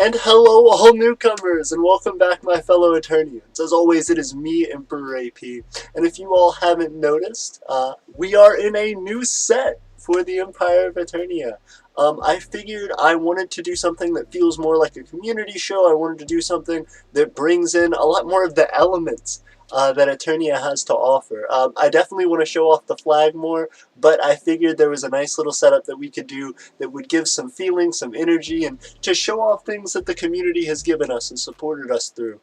And hello all newcomers, and welcome back my fellow Eternians. As always, it is me, Emperor AP, and if you all haven't noticed, we are in a new set for the Empire of Aeternia. I figured I wanted to do something that feels more like a community show. I wanted to do something that brings in a lot more of the elements that Eternia has to offer. I definitely want to show off the flag more, but I figured there was a nice little setup that we could do that would give some feeling, some energy, and to show off things that the community has given us and supported us through.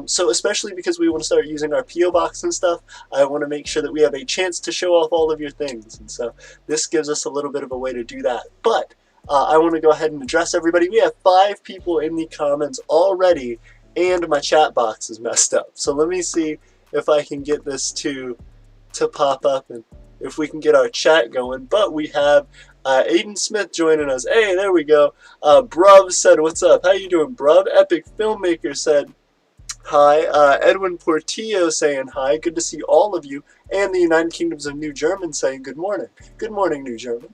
So especially because we want to start using our P.O. box and stuff, I want to make sure that we have a chance to show off all of your things. And so this gives us a little bit of a way to do that. But I want to go ahead and address everybody. We have 5 people in the comments already, and my chat box is messed up. So let me see if I can get this to pop up and if we can get our chat going. But we have Aiden Smith joining us. Hey, there we go. Bruv said, what's up? How you doing, Bruv? Epic Filmmaker said, hi. Edwin Portillo saying hi. Good to see all of you. And the United Kingdoms of New German saying good morning. Good morning, New German.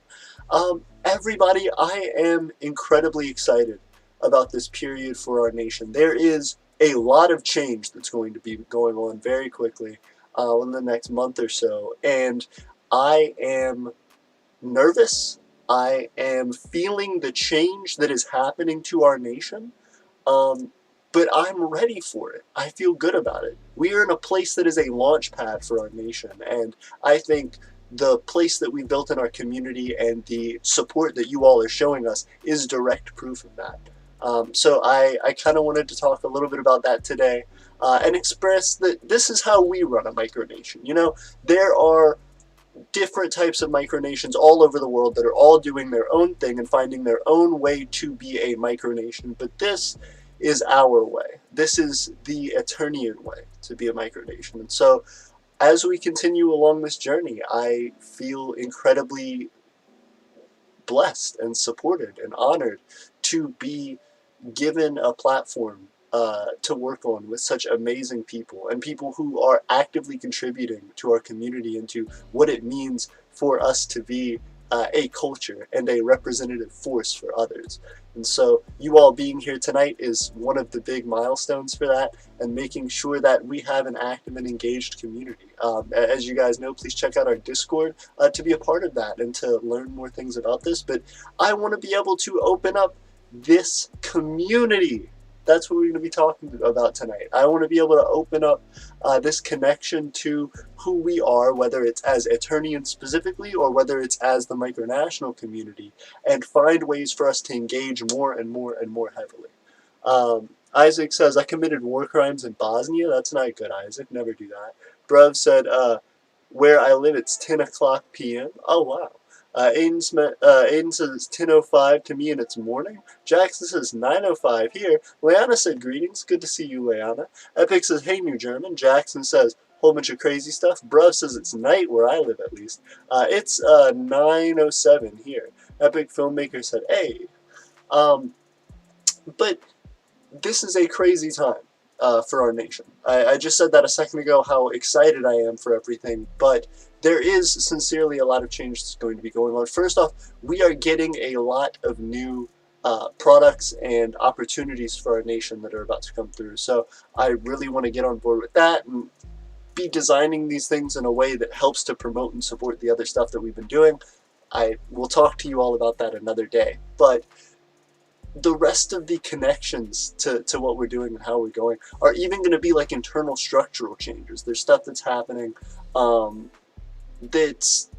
Everybody, I am incredibly excited about this period for our nation. There is a lot of change that's going to be going on very quickly in the next month or so, and I am nervous. I am feeling the change that is happening to our nation, but I'm ready for it. I feel good about it. We are in a place that is a launch pad for our nation, and I think the place that we built in our community and the support that you all are showing us is direct proof of that. So I kind of wanted to talk a little bit about that today and express that this is how we run a micronation. You know, there are different types of micronations all over the world that are all doing their own thing and finding their own way to be a micronation, but this is our way. This is the Eternian way to be a micronation. And so as we continue along this journey, I feel incredibly blessed and supported and honored to be given a platform to work on with such amazing people and people who are actively contributing to our community and to what it means for us to be a culture and a representative force for others. And so you all being here tonight is one of the big milestones for that, and making sure that we have an active and engaged community. As you guys know, please check out our Discord to be a part of that and to learn more things about this. But I want to be able to open up this community. That's what we're going to be talking about tonight. I want to be able to open up this connection to who we are, whether it's as Eternians specifically or whether it's as the micronational community, and find ways for us to engage more and more and more heavily. Isaac says, I committed war crimes in Bosnia. That's not good, Isaac. Never do that. Bruv said, where I live, it's 10 o'clock p.m. Oh, wow. Aiden says it's 10:05 to me and it's morning. Jackson says 9:05 here. Leanna said greetings. Good to see you, Leanna. Epic says hey, New German. Jackson says whole bunch of crazy stuff. Bruv says it's night where I live at least. It's 9:07 here. Epic Filmmaker said hey. But this is a crazy time for our nation. I just said that a second ago, how excited I am for everything, but there is sincerely a lot of change that's going to be going on. First off, we are getting a lot of new products and opportunities for our nation that are about to come through. So I really want to get on board with that and be designing these things in a way that helps to promote and support the other stuff that we've been doing. I will talk to you all about that another day. But the rest of the connections to what we're doing and how we're going are even going to be like internal structural changes. There's stuff that's happening that's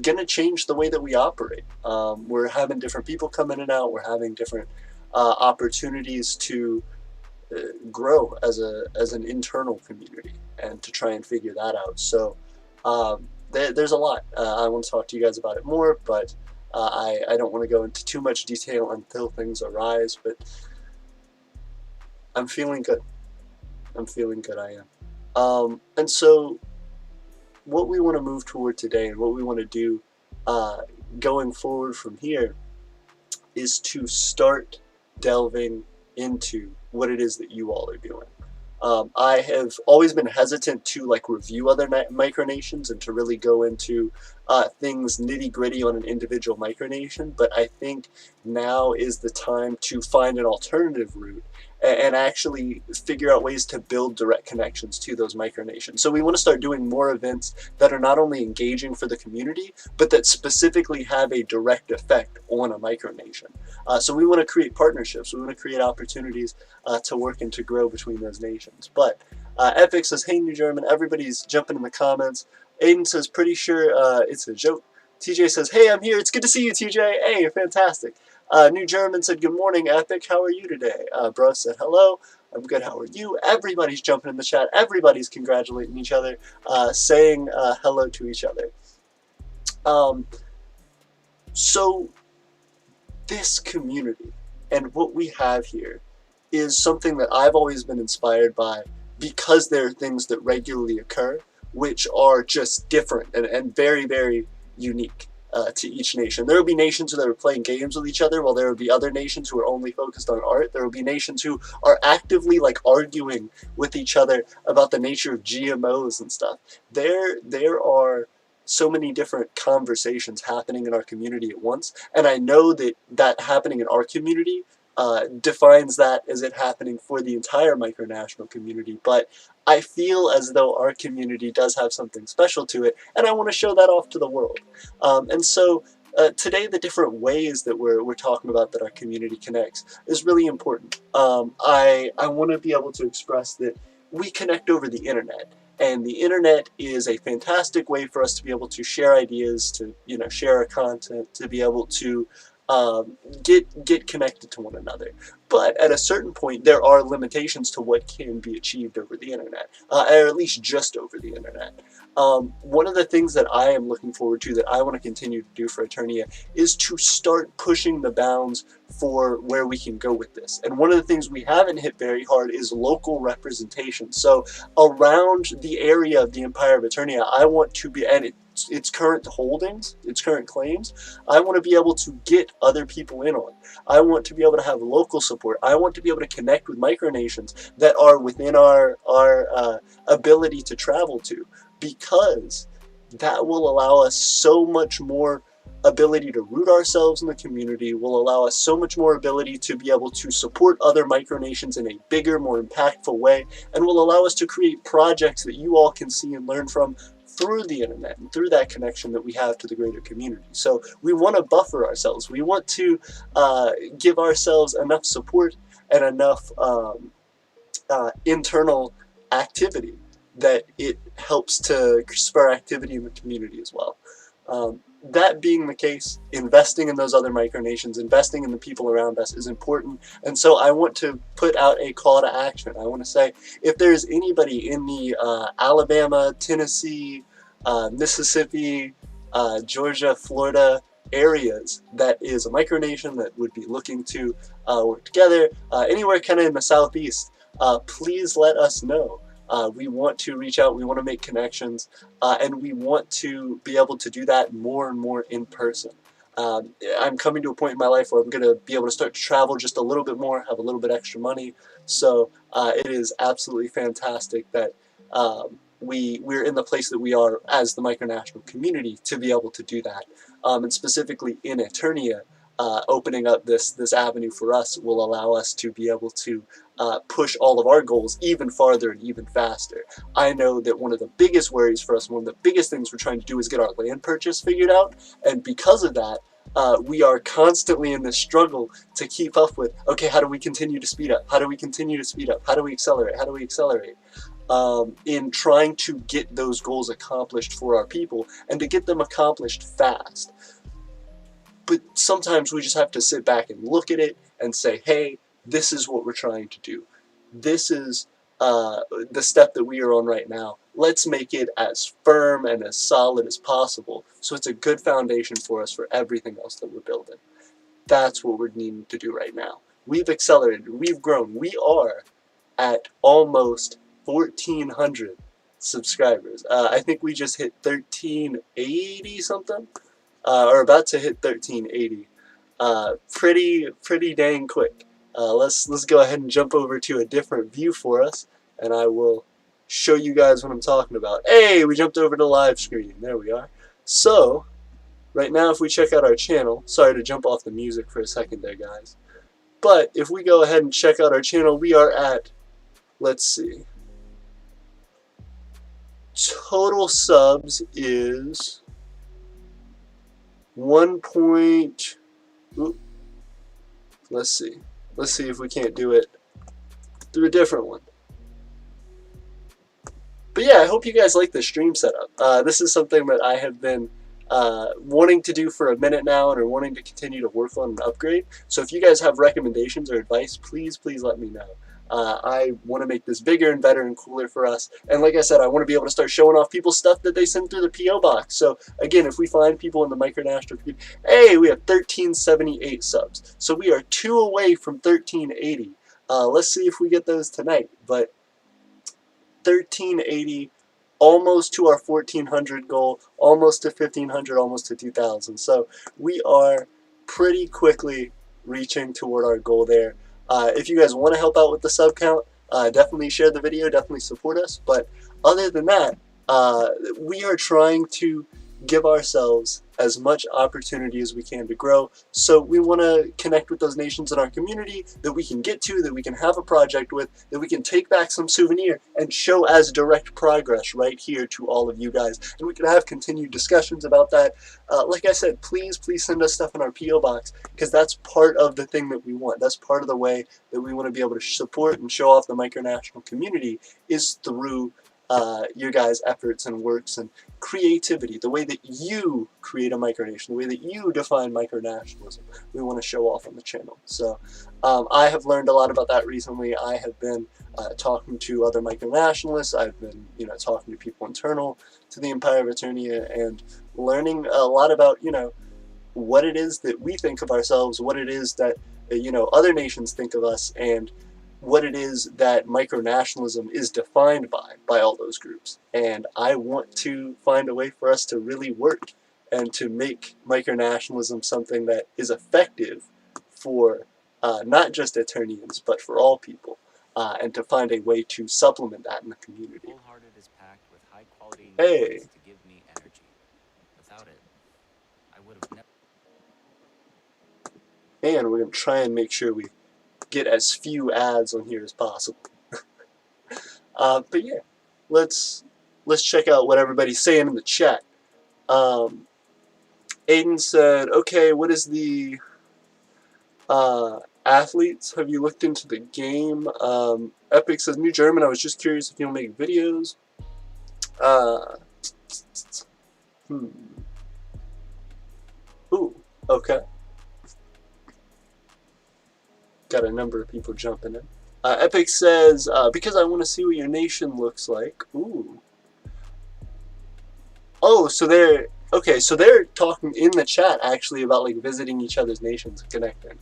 going to change the way that we operate. We're having different people come in and out. We're having different opportunities to grow as an internal community and to try and figure that out. So there's a lot. I want to talk to you guys about it more, but I don't want to go into too much detail until things arise, but I'm feeling good. I'm feeling good, I am. And so what we want to move toward today and what we want to do going forward from here is to start delving into what it is that you all are doing. I have always been hesitant to like review other micronations and to really go into things nitty gritty on an individual micronation, but I think now is the time to find an alternative route and actually figure out ways to build direct connections to those micronations. So we want to start doing more events that are not only engaging for the community, but that specifically have a direct effect on a micronation. So we want to create partnerships. We want to create opportunities to work and to grow between those nations. But Epic says, hey, New German. Everybody's jumping in the comments. Aiden says, pretty sure it's a joke. TJ says, hey, I'm here. It's good to see you, TJ. Hey, fantastic. New German said, good morning, Epic. How are you today? Bro said, hello. I'm good. How are you? Everybody's jumping in the chat. Everybody's congratulating each other, saying hello to each other. So this community and what we have here is something that I've always been inspired by, because there are things that regularly occur which are just different and very, very unique to each nation. There will be nations that are playing games with each other, while there will be other nations who are only focused on art. There will be nations who are actively like arguing with each other about the nature of GMOs and stuff. There are so many different conversations happening in our community at once, and I know that happening in our community defines that as it happening for the entire micronational community, but I feel as though our community does have something special to it, and I want to show that off to the world. And so today, the different ways that we're talking about that our community connects is really important. I want to be able to express that we connect over the internet, and the internet is a fantastic way for us to be able to share ideas, to share our content, to be able to get connected to one another. But at a certain point, there are limitations to what can be achieved over the internet, or at least just over the internet. One of the things that I am looking forward to, that I want to continue to do for Aeternia, is to start pushing the bounds for where we can go with this. And one of the things we haven't hit very hard is local representation. So around the area of the Empire of Aeternia, I want to be, and its current holdings, its current claims, I want to be able to get other people in on. I want to be able to have local support. I want to be able to connect with micronations that are within our ability to travel to, because that will allow us so much more ability to root ourselves in the community, will allow us so much more ability to be able to support other micronations in a bigger, more impactful way, and will allow us to create projects that you all can see and learn from through the internet and through that connection that we have to the greater community. So we want to buffer ourselves. We want to give ourselves enough support and enough internal activity that it helps to spur activity in the community as well. That being the case, investing in those other micronations, investing in the people around us is important. And so I want to put out a call to action. I want to say, if there's anybody in the Alabama, Tennessee, Mississippi, Georgia, Florida areas that is a micronation that would be looking to work together, anywhere kind of in the southeast, please let us know. We want to reach out, we want to make connections, and we want to be able to do that more and more in person. I'm coming to a point in my life where I'm going to be able to start to travel just a little bit more, have a little bit extra money, so it is absolutely fantastic that we're in the place that we are as the micronational community to be able to do that. And specifically in Aeternia, opening up this avenue for us will allow us to be able to push all of our goals even farther and even faster. I know that one of the biggest worries for us, one of the biggest things we're trying to do, is get our land purchase figured out, and because of that, we are constantly in this struggle to keep up with, okay, how do we continue to speed up? How do we continue to speed up? How do we accelerate? How do we accelerate? In trying to get those goals accomplished for our people, and to get them accomplished fast. But sometimes we just have to sit back and look at it and say, hey, this is what we're trying to do. This is the step that we are on right now. Let's make it as firm and as solid as possible, so it's a good foundation for us for everything else that we're building. That's what we're needing to do right now. We've accelerated. We've grown. We are at almost 1,400 subscribers. I think we just hit 1,380 something. Or about to hit 1380. Pretty dang quick. Let's go ahead and jump over to a different view for us. and I will show you guys what I'm talking about. Hey, we jumped over to live stream. There we are. So, right now if we check out our channel, sorry to jump off the music for a second there, guys. But if we go ahead and check out our channel, we are at, let's see, total subs is 1. Let's see if we can't do it through a different one. But yeah, I hope you guys like this stream setup. This is something that I have been wanting to do for a minute now and are wanting to continue to work on and upgrade. So if you guys have recommendations or advice, please let me know. I want to make this bigger and better and cooler for us. And like I said, I want to be able to start showing off people's stuff that they send through the P.O. box. So again, if we find people in the micronational community, hey, we have 1378 subs. So we are 2 away from 1380. Let's see if we get those tonight. But 1380, almost to our 1400 goal, almost to 1500, almost to 2000. So we are pretty quickly reaching toward our goal there. If you guys want to help out with the sub count, definitely share the video, definitely support us. But other than that, we are trying to give ourselves as much opportunity as we can to grow. So we want to connect with those nations in our community that we can get to, that we can have a project with, that we can take back some souvenir and show as direct progress right here to all of you guys. And we can have continued discussions about that. Like I said, please send us stuff in our P.O. box, because that's part of the thing that we want. That's part of the way that we want to be able to support and show off the micronational community, is through your guys' efforts and works and creativity, the way that you create a micronation, the way that you define micronationalism, we want to show off on the channel. So I have learned a lot about that recently. I have been talking to other micronationalists. I've been talking to people internal to the Empire of Aeternia and learning a lot about what it is that we think of ourselves, what it is that other nations think of us, and what it is that micronationalism is defined by all those groups. And I want to find a way for us to really work and to make micronationalism something that is effective for not just Aeternians, but for all people, and to find a way to supplement that in the community. Wholehearted is packed with high quality hey. to give me energy. Without it, I would have never. And we're going to try and make sure we get as few ads on here as possible. But yeah, let's check out what everybody's saying in the chat. Aiden said, okay, what is the athletes? Have you looked into the game? Epic says, New German, I was just curious if you'll make videos. Ooh, okay. Got a number of people jumping in. Epic says, because I want to see what your nation looks like. Ooh. Oh, so they're talking in the chat actually about like visiting each other's nations and connecting.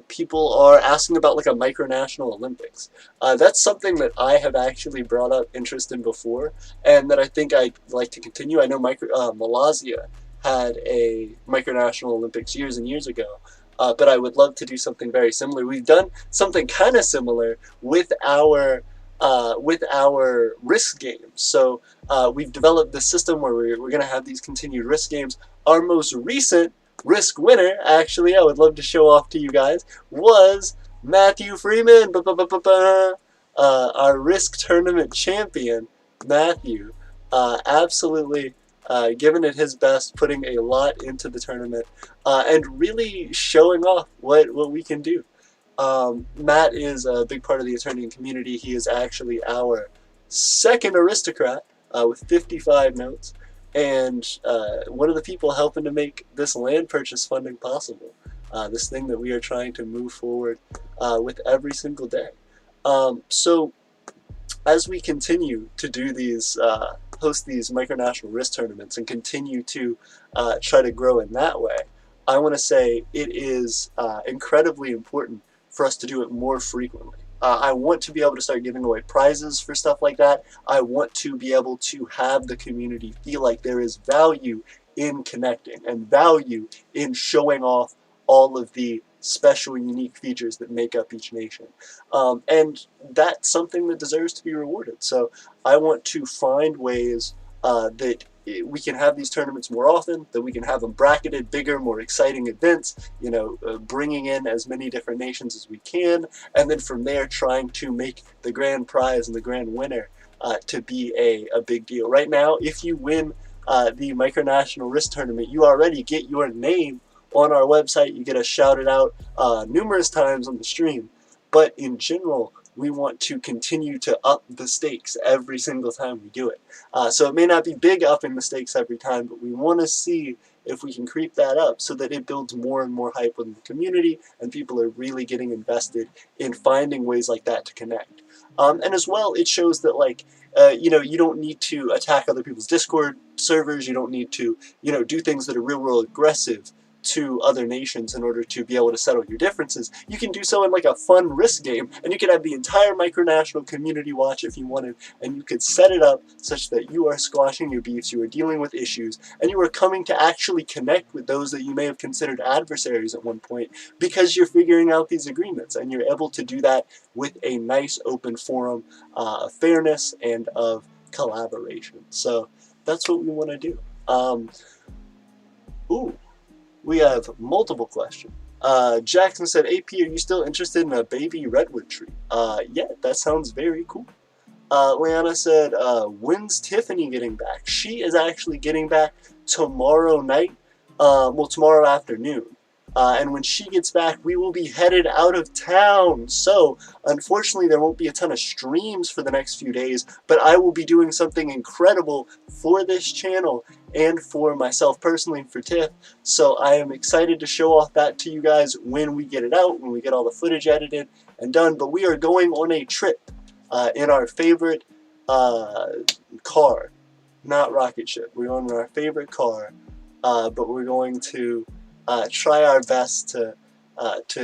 People are asking about like a micronational Olympics. That's something that I have actually brought up interest in before, and that I think I'd like to continue. I know Malaysia had a micronational Olympics years and years ago. But I would love to do something very similar. We've done something kind of similar with our risk games. So we've developed this system where we're going to have these continued risk games. Our most recent risk winner, actually, I would love to show off to you guys, was Matthew Freeman. Our risk tournament champion, Matthew. Absolutely. Giving it his best, putting a lot into the tournament, and really showing off what we can do. Matt is a big part of the Aeternian community. He is actually our second aristocrat with 55 notes, and one of the people helping to make this land purchase funding possible. This thing that we are trying to move forward with every single day. So as we continue to do these host these micronational risk tournaments and continue to try to grow in that way, I want to say it is incredibly important for us to do it more frequently. I want to be able to start giving away prizes for stuff like that. I want to be able to have the community feel like there is value in connecting and value in showing off all of the special, unique features that make up each nation. And that's something that deserves to be rewarded. So I want to find ways that we can have these tournaments more often, that we can have them bracketed, bigger, more exciting events, bringing in as many different nations as we can, and then from there trying to make the grand prize and the grand winner to be a big deal. Right now, if you win the Micronational Risk Tournament, you already get your name on our website. You get us shouted out numerous times on the stream. But in general, we want to continue to up the stakes every single time we do it. So it may not be big upping the stakes every time, but we want to see if we can creep that up so that it builds more and more hype within the community and people are really getting invested in finding ways like that to connect. And as well, it shows that you don't need to attack other people's Discord servers. You don't need to do things that are real aggressive to other nations in order to be able to settle your differences. You can do so in like a fun risk game, and you can have the entire micronational community watch if you wanted, and you could set it up such that you are squashing your beefs, you are dealing with issues, and you are coming to actually connect with those that you may have considered adversaries at one point because you're figuring out these agreements, and you're able to do that with a nice open forum of fairness and of collaboration. So that's what we want to do. We have multiple questions. Jackson said, AP, are you still interested in a baby redwood tree? Yeah, that sounds very cool. Leanna said, when's Tiffany getting back? She is actually getting back tomorrow night, tomorrow afternoon. And when she gets back, we will be headed out of town. So, unfortunately, there won't be a ton of streams for the next few days, but I will be doing something incredible for this channel and for myself personally and for Tiff. So I am excited to show off that to you guys when we get it out, when we get all the footage edited and done. But we are going on a trip in our favorite car, not rocket ship. We're on our favorite car, but we're going to try our best to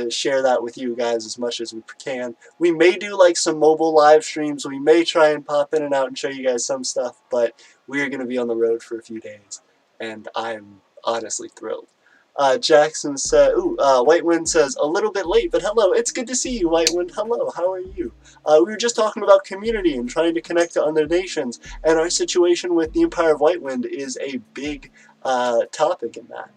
share that with you guys as much as we can. We may do like some mobile live streams. We may try and pop in and out and show you guys some stuff, but we are going to be on the road for a few days, and I'm honestly thrilled. Jackson said, White Wind says, a little bit late, but hello. It's good to see you, White Wind. Hello, how are you? We were just talking about community and trying to connect to other nations, and our situation with the Empire of White Wind is a big topic in that.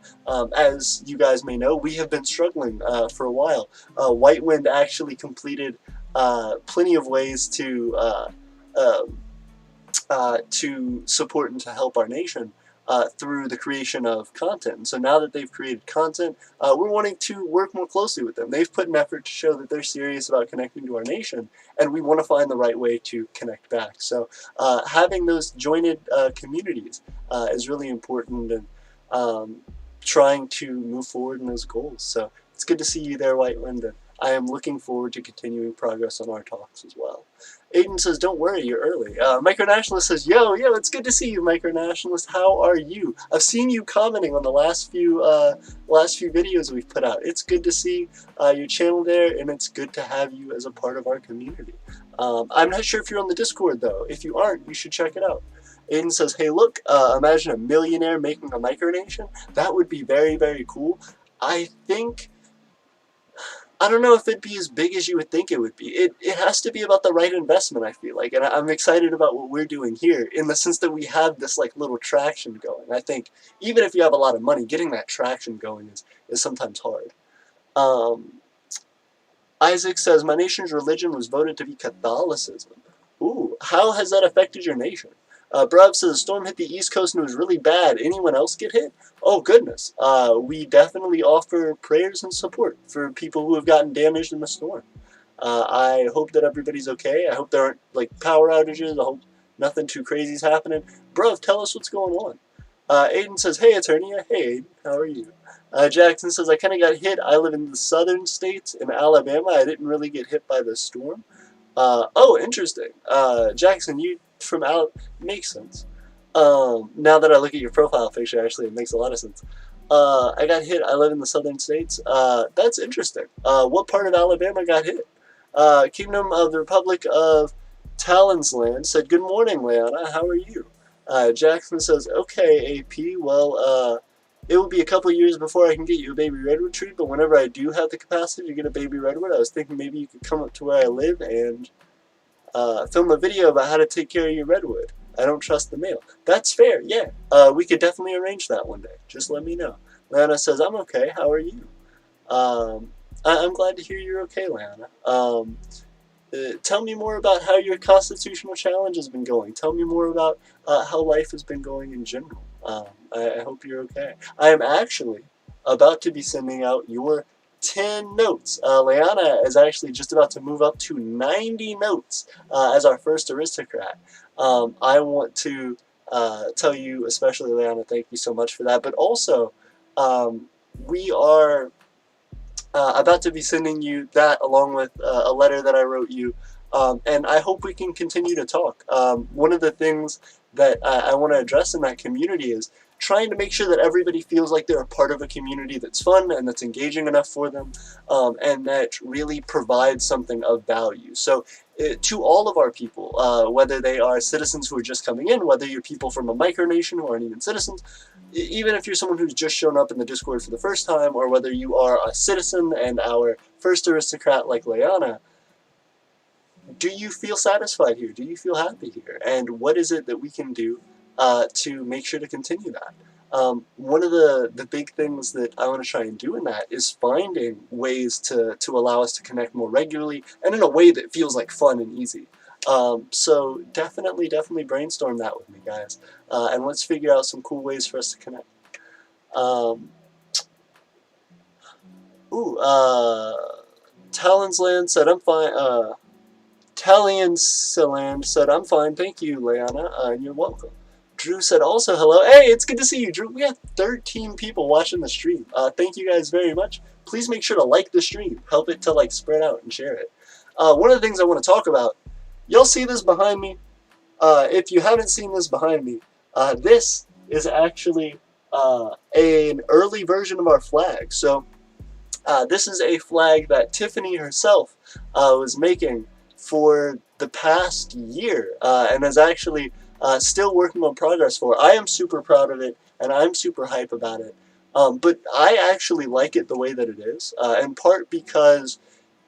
As you guys may know, we have been struggling for a while. White Wind actually completed plenty of ways to support and to help our nation through the creation of content. And so now that they've created content, we're wanting to work more closely with them. They've put an effort to show that they're serious about connecting to our nation, and we want to find the right way to connect back. So having those jointed communities is really important, and trying to move forward in those goals. So it's good to see you there, White Wind. I am looking forward to continuing progress on our talks as well. Aiden says, don't worry, you're early. Micronationalist says, yo, it's good to see you, Micronationalist. How are you? I've seen you commenting on the last few videos we've put out. It's good to see your channel there, and it's good to have you as a part of our community. I'm not sure if you're on the Discord, though. If you aren't, you should check it out. Aiden says, hey, look, imagine a millionaire making a micronation. That would be very, very cool. I don't know if it'd be as big as you would think it would be. It has to be about the right investment, I feel like. And I'm excited about what we're doing here in the sense that we have this like little traction going. I think even if you have a lot of money, getting that traction going is sometimes hard. Isaac says, my nation's religion was voted to be Catholicism. Ooh, how has that affected your nation? Brav says, the storm hit the East Coast and it was really bad. Anyone else get hit? Oh, goodness. We definitely offer prayers and support for people who have gotten damaged in the storm. I hope that everybody's okay. I hope there aren't, like, power outages. I hope nothing too crazy is happening. Brav, tell us what's going on. Aiden says, hey, Aeternia. Hey, Aiden. How are you? Jackson says, I kind of got hit. I live in the southern states in Alabama. I didn't really get hit by the storm. Oh, interesting. Jackson, you from out makes sense. Now that I look at your profile picture, actually, it makes a lot of sense. I got hit. I live in the southern states. That's interesting. What part of Alabama got hit? Kingdom of the Republic of Talon's Land said, good morning, Leanna. How are you? Jackson says, okay, AP. Well, it will be a couple years before I can get you a baby redwood tree, but whenever I do have the capacity to get a baby redwood, I was thinking maybe you could come up to where I live and film a video about how to take care of your redwood. I don't trust the mail. That's fair, yeah. We could definitely arrange that one day. Just let me know. Lana says, I'm okay. How are you? I'm glad to hear you're okay, Lana. Tell me more about how your constitutional challenge has been going. Tell me more about how life has been going in general. I hope you're okay. I am actually about to be sending out your 10 notes. Leanna is actually just about to move up to 90 notes as our first aristocrat. I want to tell you, especially Leanna, thank you so much for that. But also, we are about to be sending you that along with a letter that I wrote you. And I hope we can continue to talk. One of the things that I want to address in that community is trying to make sure that everybody feels like they're a part of a community that's fun and that's engaging enough for them, and that really provides something of value. So to all of our people, whether they are citizens who are just coming in, whether you're people from a micronation who aren't even citizens, even if you're someone who's just shown up in the Discord for the first time, or whether you are a citizen and our first aristocrat like Leanna, do you feel satisfied here? Do you feel happy here? And what is it that we can do to make sure to continue that? One of the big things that I want to try and do in that is finding ways to allow us to connect more regularly and in a way that feels like fun and easy. So definitely brainstorm that with me, guys. And let's figure out some cool ways for us to connect. Um, Talon's Land said, I'm fine. Taliansaland said, I'm fine, thank you, Leanna, and you're welcome. Drew said also hello. Hey, it's good to see you, Drew. We have 13 people watching the stream. Thank you guys very much. Please make sure to like the stream. Help it to like spread out and share it. One of the things I want to talk about, you'll see this behind me. If you haven't seen this behind me, this is actually an early version of our flag. So this is a flag that Tiffany herself was making for the past year and is actually still working on progress for. I am super proud of it and I'm super hype about it. But I actually like it the way that it is, in part because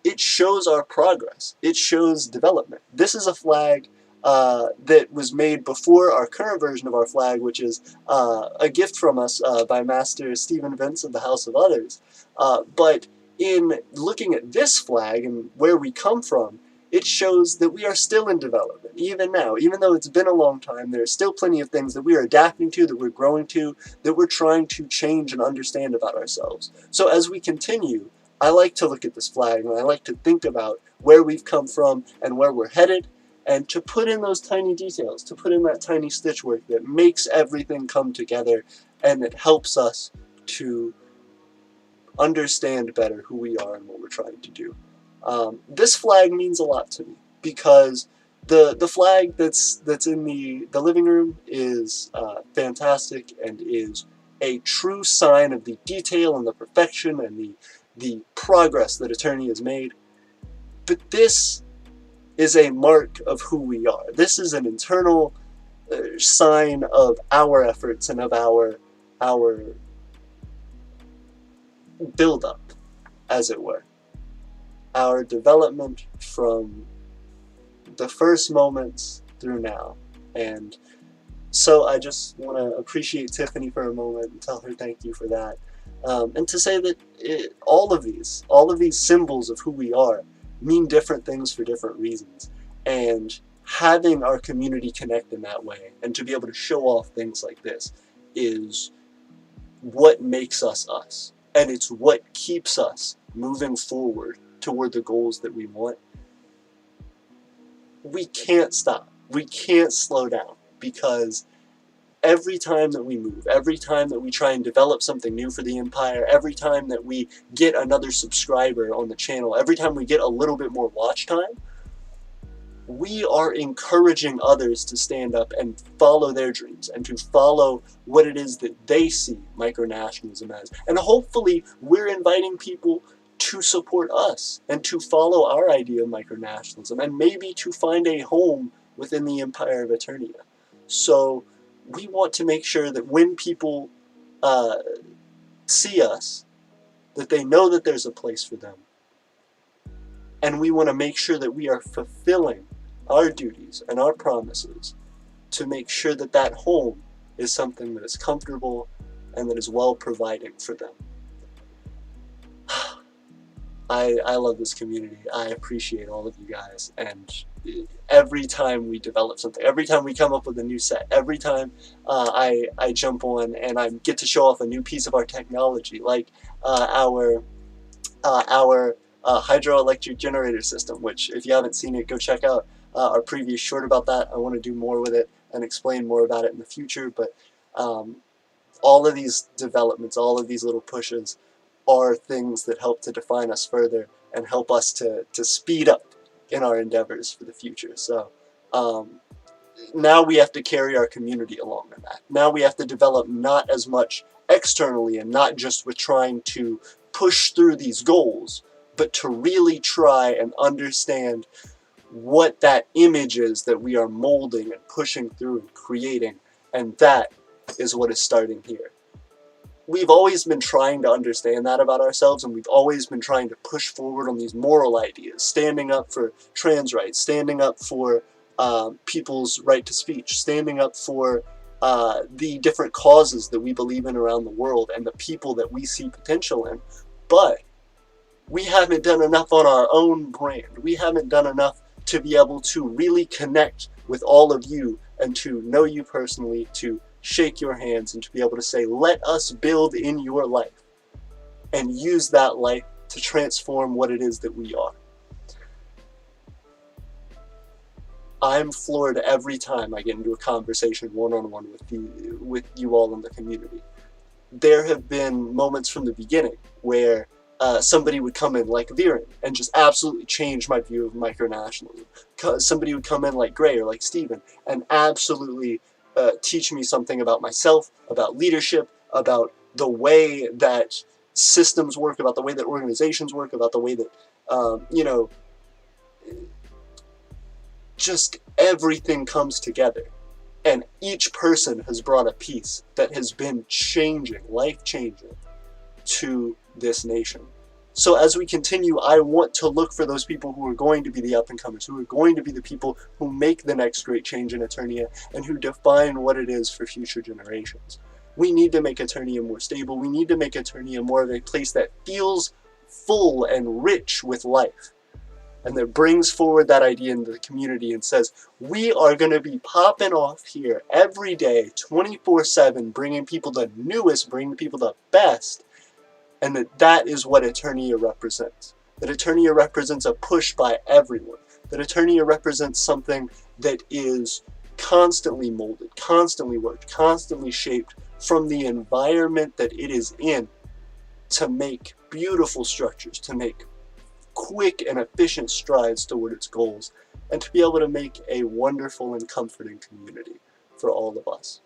it shows our progress. It shows development. This is a flag that was made before our current version of our flag, which is a gift from us by Master Stephen Vince of the House of Others. But in looking at this flag and where we come from, it shows that we are still in development, even now. Even though it's been a long time, there are still plenty of things that we are adapting to, that we're growing to, that we're trying to change and understand about ourselves. So as we continue, I like to look at this flag and I like to think about where we've come from and where we're headed, and to put in those tiny details, to put in that tiny stitch work that makes everything come together and that helps us to understand better who we are and what we're trying to do. This flag means a lot to me because the flag that's in the living room is fantastic and is a true sign of the detail and the perfection and the progress that Aeternia has made. But this is a mark of who we are. This is an internal sign of our efforts and of our build-up, as it were. Our development from the first moments through now. And so I just want to appreciate Tiffany for a moment and tell her thank you for that. And to say that all of these symbols of who we are mean different things for different reasons. And having our community connect in that way and to be able to show off things like this is what makes us us. And it's what keeps us moving forward toward the goals that we want. We can't stop. We can't slow down, because every time that we move, every time that we try and develop something new for the Empire, every time that we get another subscriber on the channel, every time we get a little bit more watch time, we are encouraging others to stand up and follow their dreams and to follow what it is that they see micronationalism as. And hopefully we're inviting people to support us and to follow our idea of micronationalism and maybe to find a home within the Empire of Aeternia. So we want to make sure that when people see us, that they know that there's a place for them. And we want to make sure that we are fulfilling our duties and our promises to make sure that that home is something that is comfortable and that is well providing for them. I love this community. I appreciate all of you guys, and every time we develop something, every time we come up with a new set, every time I jump on and I get to show off a new piece of our technology, like our hydroelectric generator system, which if you haven't seen it, go check out our previous short about that. I want to do more with it and explain more about it in the future, but all of these developments, all of these little pushes are things that help to define us further and help us to speed up in our endeavors for the future. So now we have to carry our community along in that. Now we have to develop not as much externally and not just with trying to push through these goals, but to really try and understand what that image is that we are molding and pushing through and creating, and that is what is starting here. We've always been trying to understand that about ourselves, and we've always been trying to push forward on these moral ideas, standing up for trans rights, standing up for people's right to speech, standing up for the different causes that we believe in around the world and the people that we see potential in. But we haven't done enough on our own brand. We haven't done enough to be able to really connect with all of you and to know you personally, to shake your hands and to be able to say, let us build in your life and use that life to transform what it is that we are. I'm floored every time I get into a conversation one-on-one with you all in the community. There have been moments from the beginning where somebody would come in like Viren and just absolutely change my view of micronationalism. Somebody would come in like Gray or like Steven and absolutely teach me something about myself, about leadership, about the way that systems work, about the way that organizations work, about the way that, just everything comes together. And each person has brought a piece that has been changing, life-changing to this nation. So as we continue, I want to look for those people who are going to be the up-and-comers, who are going to be the people who make the next great change in Aeternia and who define what it is for future generations. We need to make Aeternia more stable. We need to make Aeternia more of a place that feels full and rich with life, and that brings forward that idea into the community and says, we are going to be popping off here every day, 24/7, bringing people the newest, bringing people the best, and that is what Aeternia represents. That Aeternia represents a push by everyone. That Aeternia represents something that is constantly molded, constantly worked, constantly shaped from the environment that it is in to make beautiful structures, to make quick and efficient strides toward its goals, and to be able to make a wonderful and comforting community for all of us.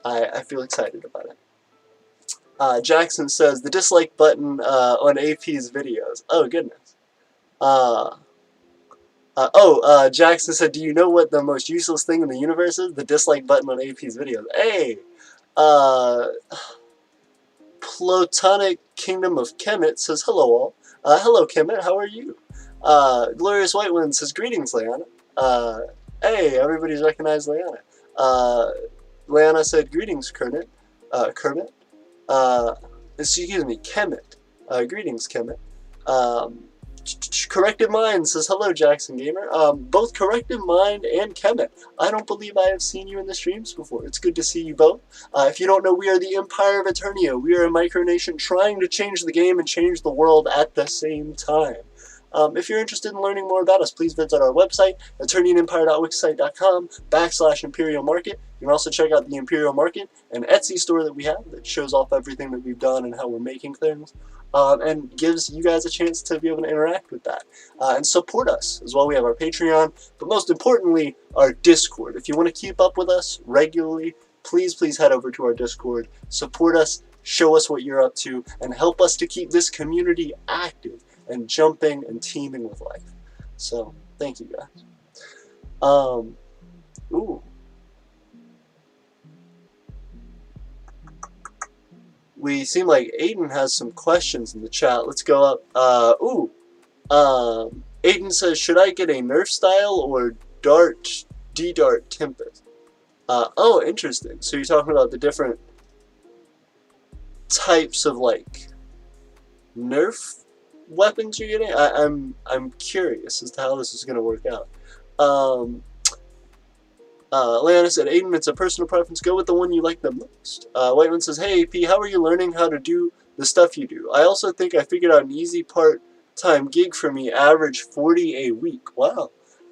I feel excited about it. Jackson says, the dislike button on AP's videos. Oh, goodness. Jackson said, do you know what the most useless thing in the universe is? The dislike button on AP's videos. Hey! Platonic Kingdom of Kemet says, hello all. Hello Kemet, how are you? Glorious White One says, greetings Leanna. Hey, everybody's recognized Leanna. Leanna said, greetings Kermit. Excuse me, Kemet. Greetings, Kemet. Corrective Mind says, hello, Jackson Gamer. Both Corrective Mind and Kemet. I don't believe I have seen you in the streams before. It's good to see you both. If you don't know, we are the Empire of Aeternia. We are a micronation trying to change the game and change the world at the same time. If you're interested in learning more about us, please visit our website, eternianempire.wixsite.com/Imperial Market. You can also check out the Imperial Market, an Etsy store that we have that shows off everything that we've done and how we're making things, and gives you guys a chance to be able to interact with that. And support us as well. We have our Patreon, but most importantly, our Discord. If you want to keep up with us regularly, please head over to our Discord, support us, show us what you're up to, and help us to keep this community active and jumping and teaming with life. So, thank you guys. Ooh. we seem like Aiden has some questions in the chat. Let's go up. Aiden says, should I get a Nerf style or D-Dart Tempest? Oh, interesting. So you're talking about the different types of like Nerf weapons you're getting? I'm curious as to how this is going to work out. Leanna said, Aiden, it's a personal preference. Go with the one you like the most. Whiteman says, hey, AP, how are you learning how to do the stuff you do? I also think I figured out an easy part-time gig for me, average 40 a week. Wow.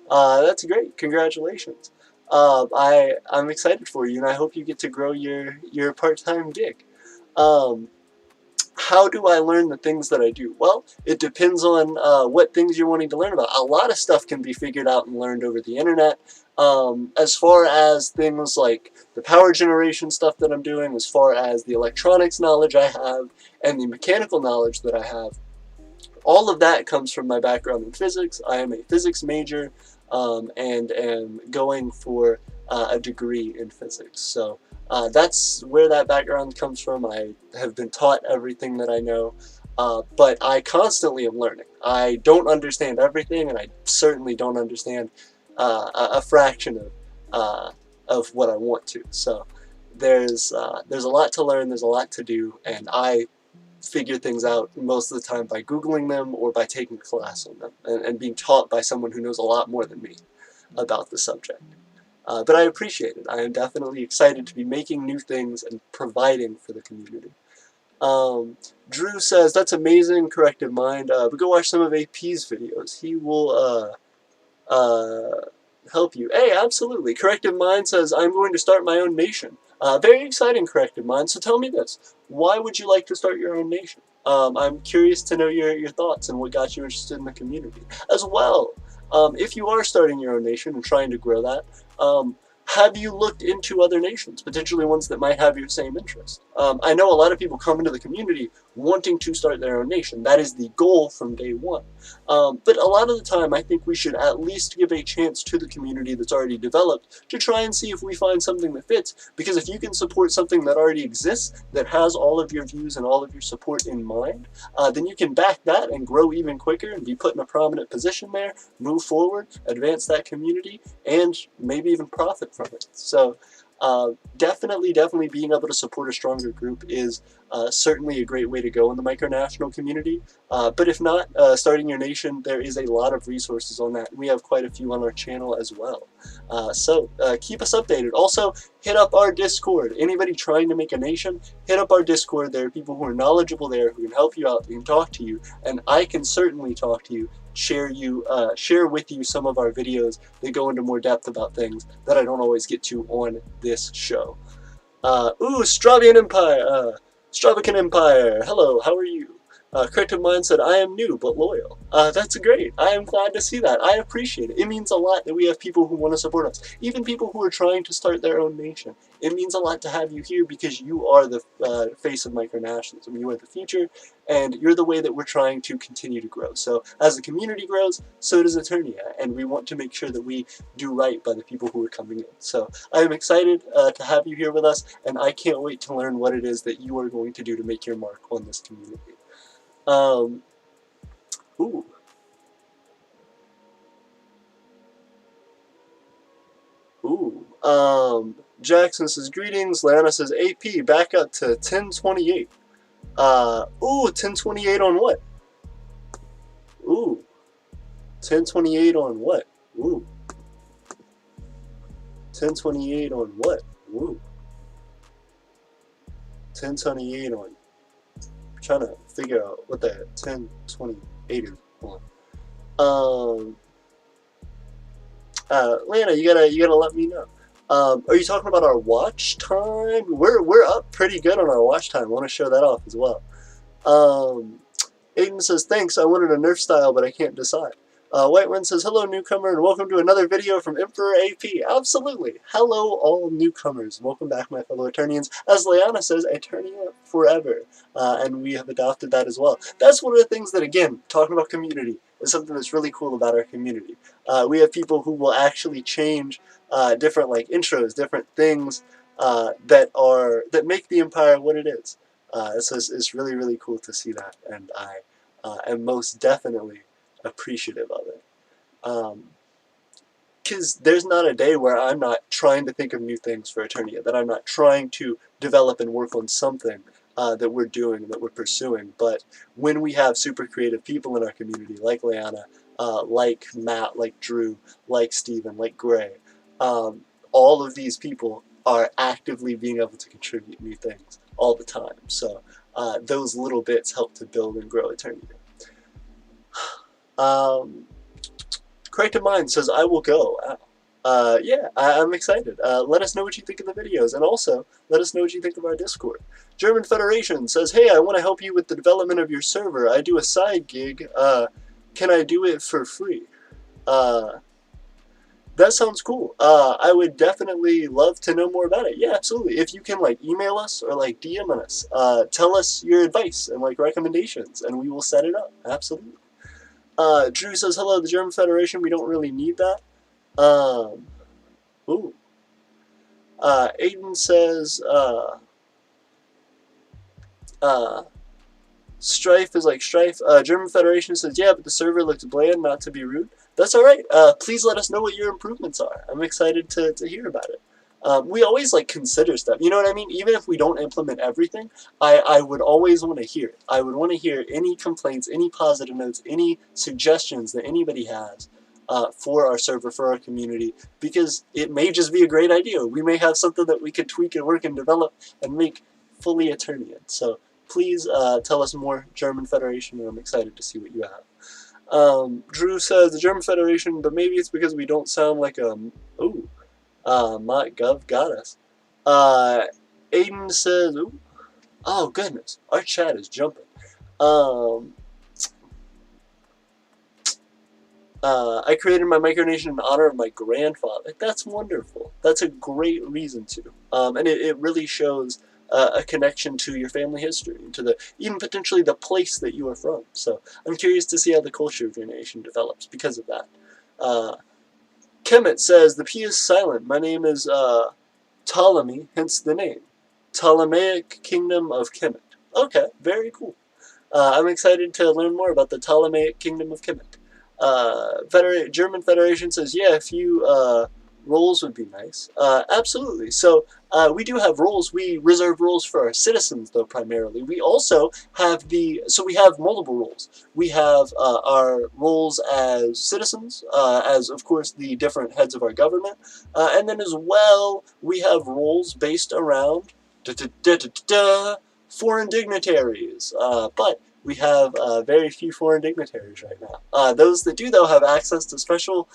That's great. Congratulations. I'm excited for you, and I hope you get to grow your part-time gig. How do I learn the things that I do? Well, it depends on what things you're wanting to learn about. A lot of stuff can be figured out and learned over the internet. As far as things like the power generation stuff that I'm doing, as far as the electronics knowledge I have, and the mechanical knowledge that I have, all of that comes from my background in physics. I am a physics major and am going for a degree in physics. So that's where that background comes from. I have been taught everything that I know, but I constantly am learning. I don't understand everything, and I certainly don't understand a fraction of what I want to. So there's a lot to learn, there's a lot to do, and I figure things out most of the time by Googling them or by taking a class on them and being taught by someone who knows a lot more than me about the subject. But I appreciate it. I am definitely excited to be making new things and providing for the community. Drew says, that's amazing, corrective mind, but go watch some of AP's videos. He will help you. Hey, absolutely. Corrective Mind says, I'm going to start my own nation. Very exciting, Corrective Mind. So tell me this. Why would you like to start your own nation? I'm curious to know your thoughts and what got you interested in the community. As well, if you are starting your own nation and trying to grow that, have you looked into other nations, potentially ones that might have your same interest? I know a lot of people come into the community wanting to start their own nation. That is the goal from day one. But a lot of the time, I think we should at least give a chance to the community that's already developed to try and see if we find something that fits. Because if you can support something that already exists, that has all of your views and all of your support in mind, then you can back that and grow even quicker and be put in a prominent position there, move forward, advance that community, and maybe even profit from it. So definitely being able to support a stronger group is certainly a great way to go in the micronational community. But if not, starting your nation, there is a lot of resources on that. We have quite a few on our channel as well. So keep us updated. Also, hit up our Discord. Anybody trying to make a nation, hit up our Discord. There are people who are knowledgeable there who can help you out, who can talk to you, and I can certainly talk to you, share with you some of our videos that go into more depth about things that I don't always get to on this show. Stravian Empire, Stravican Empire, hello, how are you? Corrective Mind said, I am new but loyal. That's great. I am glad to see that. I appreciate it. It means a lot that we have people who want to support us. Even people who are trying to start their own nation. It means a lot to have you here because you are the face of micronationalism. You are the future, and you're the way that we're trying to continue to grow. So as the community grows, so does Aeternia, and we want to make sure that we do right by the people who are coming in. So I am excited to have you here with us, and I can't wait to learn what it is that you are going to do to make your mark on this community. Jackson says, greetings. Lana says, AP, back up to 1028. 1028 on what? 1028 on what? 1028 on what? 1028 on... I'm trying to figure out what that 1028 is on. Lana, you gotta let me know. Are you talking about our watch time? We're up pretty good on our watch time. I want to show that off as well. Aiden says, thanks, I wanted a Nerf style, but I can't decide. White Wind says, hello newcomer, and welcome to another video from Emperor AP. Absolutely. Hello all newcomers. Welcome back, my fellow Aeternians. As Leanna says, Aeternia forever. And we have adopted that as well. That's one of the things that, again, talking about community, is something that's really cool about our community. We have people who will actually change different like intros, different things that make the Empire what it is. It's really, really cool to see that, and I am most definitely appreciative of it. Because there's not a day where I'm not trying to think of new things for Eternia, that I'm not trying to develop and work on something that we're doing, that we're pursuing. But when we have super creative people in our community, like Leanna, like Matt, like Drew, like Steven, like Gray, all of these people are actively being able to contribute new things all the time. So those little bits help to build and grow Eternia. Corrected Mind says, I will go. Yeah, I'm excited. Let us know what you think of the videos, and also let us know what you think of our Discord. German Federation says, hey, I want to help you with the development of your server. I do a side gig. Can I do it for free? That sounds cool. I would definitely love to know more about it. Yeah, absolutely. If you can like email us or like DM us, tell us your advice and like recommendations, and we will set it up. Absolutely. Drew says, hello, the German Federation. We don't really need that. Ooh. Aiden says, Strife is like Strife. German Federation says, yeah, but the server looks bland, not to be rude. That's alright. Please let us know what your improvements are. I'm excited to hear about it. We always like consider stuff, you know what I mean? Even if we don't implement everything, I would always want to hear it. I would want to hear any complaints, any positive notes, any suggestions that anybody has for our server, for our community, because it may just be a great idea. We may have something that we could tweak and work and develop and make fully Eternian. So please tell us more, German Federation, and I'm excited to see what you have. Drew says, the German Federation, but maybe it's because we don't sound like a... Ooh. My Gov got us. Aiden says, ooh, oh goodness, our chat is jumping. I created my micronation in honor of my grandfather. That's wonderful. That's a great reason to. And it really shows a connection to your family history, to the even potentially the place that you are from. So I'm curious to see how the culture of your nation develops because of that. Kemet says, the P is silent. My name is Ptolemy, hence the name. Ptolemaic Kingdom of Kemet. Okay, very cool. I'm excited to learn more about the Ptolemaic Kingdom of Kemet. German Federation says, yeah, a few roles would be nice. Absolutely. So we do have roles. We reserve roles for our citizens, though, primarily. We also have we have multiple roles. We have our roles as citizens, as, of course, the different heads of our government. And then as well, we have roles based around foreign dignitaries. But we have very few foreign dignitaries right now. Those that do, though, have access to special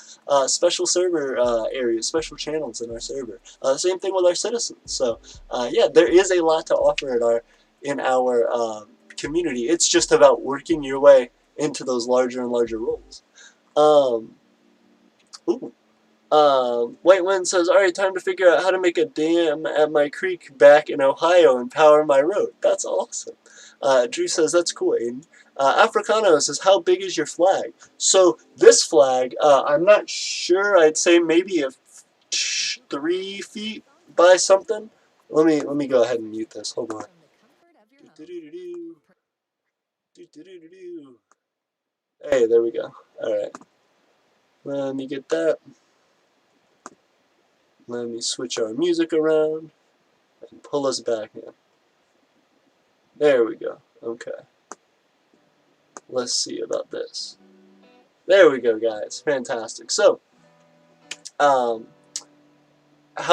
server areas, special channels in our server. Same thing with our citizens. So, yeah, there is a lot to offer in our community. It's just about working your way into those larger and larger roles. White Wind says, alright, time to figure out how to make a dam at my creek back in Ohio and power my road. That's awesome. Drew says, that's cool, Aiden. Africano says, how big is your flag? So this flag, I'm not sure. I'd say maybe 3 feet by something. Let me go ahead and mute this. Hold on. Hey, there we go. Alright. Let me get that. Let me switch our music around and pull us back in. There we go. Okay. Let's see about this. There we go, guys. Fantastic. So, how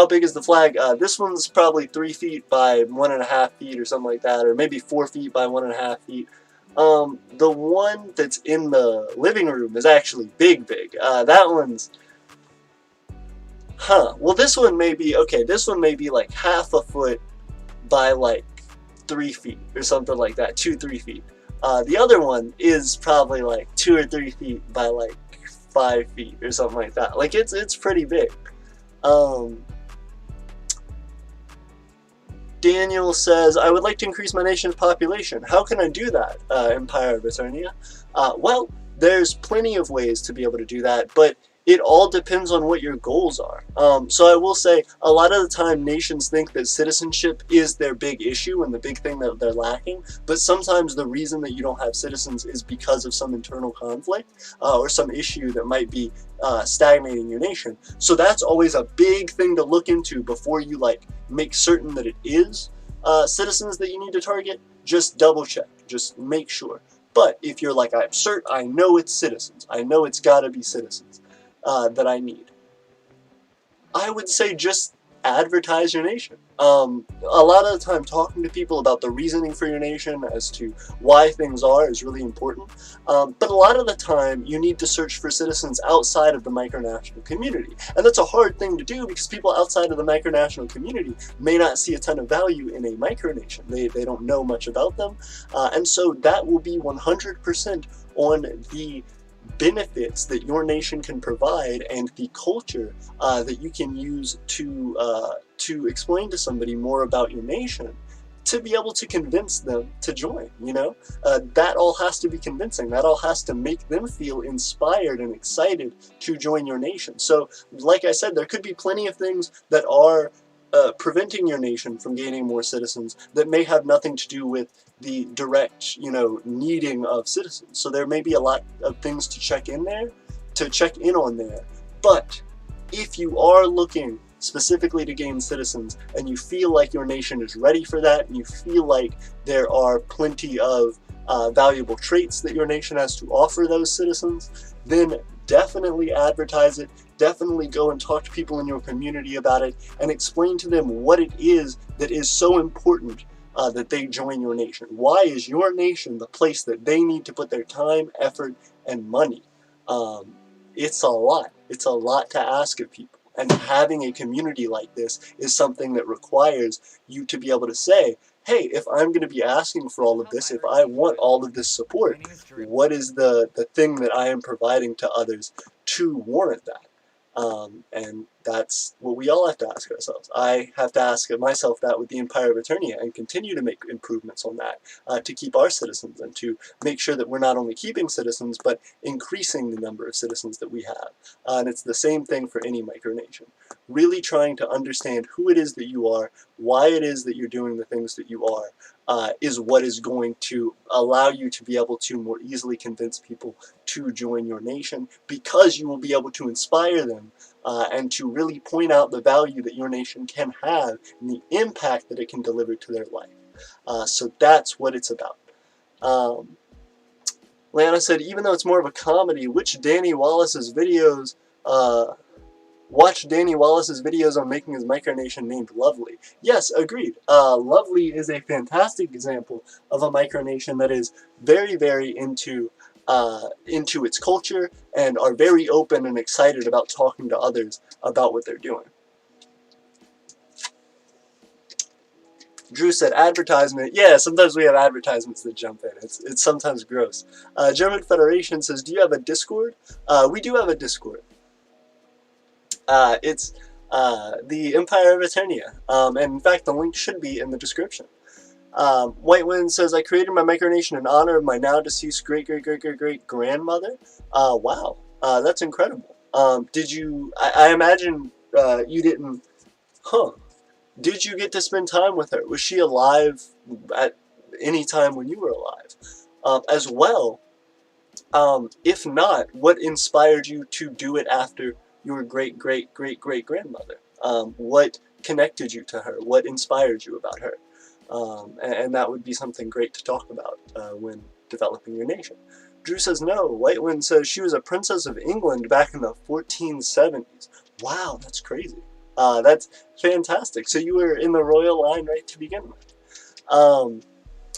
big is the flag? This one's probably 3 feet by 1.5 feet or something like that, or maybe 4 feet by 1.5 feet. The one that's in the living room is actually big. That one's... Well, this one may be... Okay, this one may be like half a foot by like 3 feet or something like that. 2-3 feet. The other one is probably like 2 or 3 feet by like 5 feet or something like that. Like it's pretty big. Daniel says, I would like to increase my nation's population. How can I do that, Empire of Aeternia? Well, there's plenty of ways to be able to do that, but it all depends on what your goals are. So I will say, a lot of the time nations think that citizenship is their big issue and the big thing that they're lacking, but sometimes the reason that you don't have citizens is because of some internal conflict or some issue that might be stagnating your nation. So that's always a big thing to look into before you like make certain that it is citizens that you need to target. Just double check, just make sure. But if you're like, I'm certain, I know it's citizens, I know it's got to be citizens that I need, I would say just advertise your nation. A lot of the time, talking to people about the reasoning for your nation as to why things are is really important. But a lot of the time, you need to search for citizens outside of the micronational community. And that's a hard thing to do because people outside of the micronational community may not see a ton of value in a micronation. They don't know much about them. And so that will be 100% on the benefits that your nation can provide and the culture that you can use to explain to somebody more about your nation to be able to convince them to join. You know, that all has to be convincing. That all has to make them feel inspired and excited to join your nation. So like I said, there could be plenty of things that are preventing your nation from gaining more citizens that may have nothing to do with the direct, you know, needing of citizens. So there may be a lot of things to check in on there. But if you are looking specifically to gain citizens and you feel like your nation is ready for that, and you feel like there are plenty of valuable traits that your nation has to offer those citizens, then definitely advertise it. Definitely go and talk to people in your community about it and explain to them what it is that is so important that they join your nation. Why is your nation the place that they need to put their time, effort, and money? It's a lot. It's a lot to ask of people. And having a community like this is something that requires you to be able to say, hey, if I'm going to be asking for all of this, if I want all of this support, what is the thing that I am providing to others to warrant that? And that's what we all have to ask ourselves. I have to ask myself that with the Empire of Aeternia and continue to make improvements on that to keep our citizens and to make sure that we're not only keeping citizens but increasing the number of citizens that we have. And it's the same thing for any micronation. Really trying to understand who it is that you are, why it is that you're doing the things that you are, is what is going to allow you to be able to more easily convince people to join your nation, because you will be able to inspire them and to really point out the value that your nation can have and the impact that it can deliver to their life. So that's what it's about. Lana said, even though it's more of a comedy, watch Danny Wallace's videos on making his micronation named Lovely. Yes, agreed. Lovely is a fantastic example of a micronation that is very, very into its culture and are very open and excited about talking to others about what they're doing. Drew said advertisement. Yeah, sometimes we have advertisements that jump in. It's sometimes gross. German Federation says, do you have a Discord? We do have a Discord. It's the Empire of Aeternia. And in fact, the link should be in the description. White Wind says, I created my micronation in honor of my now deceased great-great-great-great-great-grandmother. Wow. That's incredible. Did you, I imagine you didn't, did you get to spend time with her? Was she alive at any time when you were alive? As well, if not, what inspired you to do it after your great-great-great-great-grandmother? What connected you to her? What inspired you about her? And that would be something great to talk about when developing your nation. Drew says no. White Wind says she was a princess of England back in the 1470s. Wow, that's crazy. That's fantastic. So you were in the royal line right to begin with.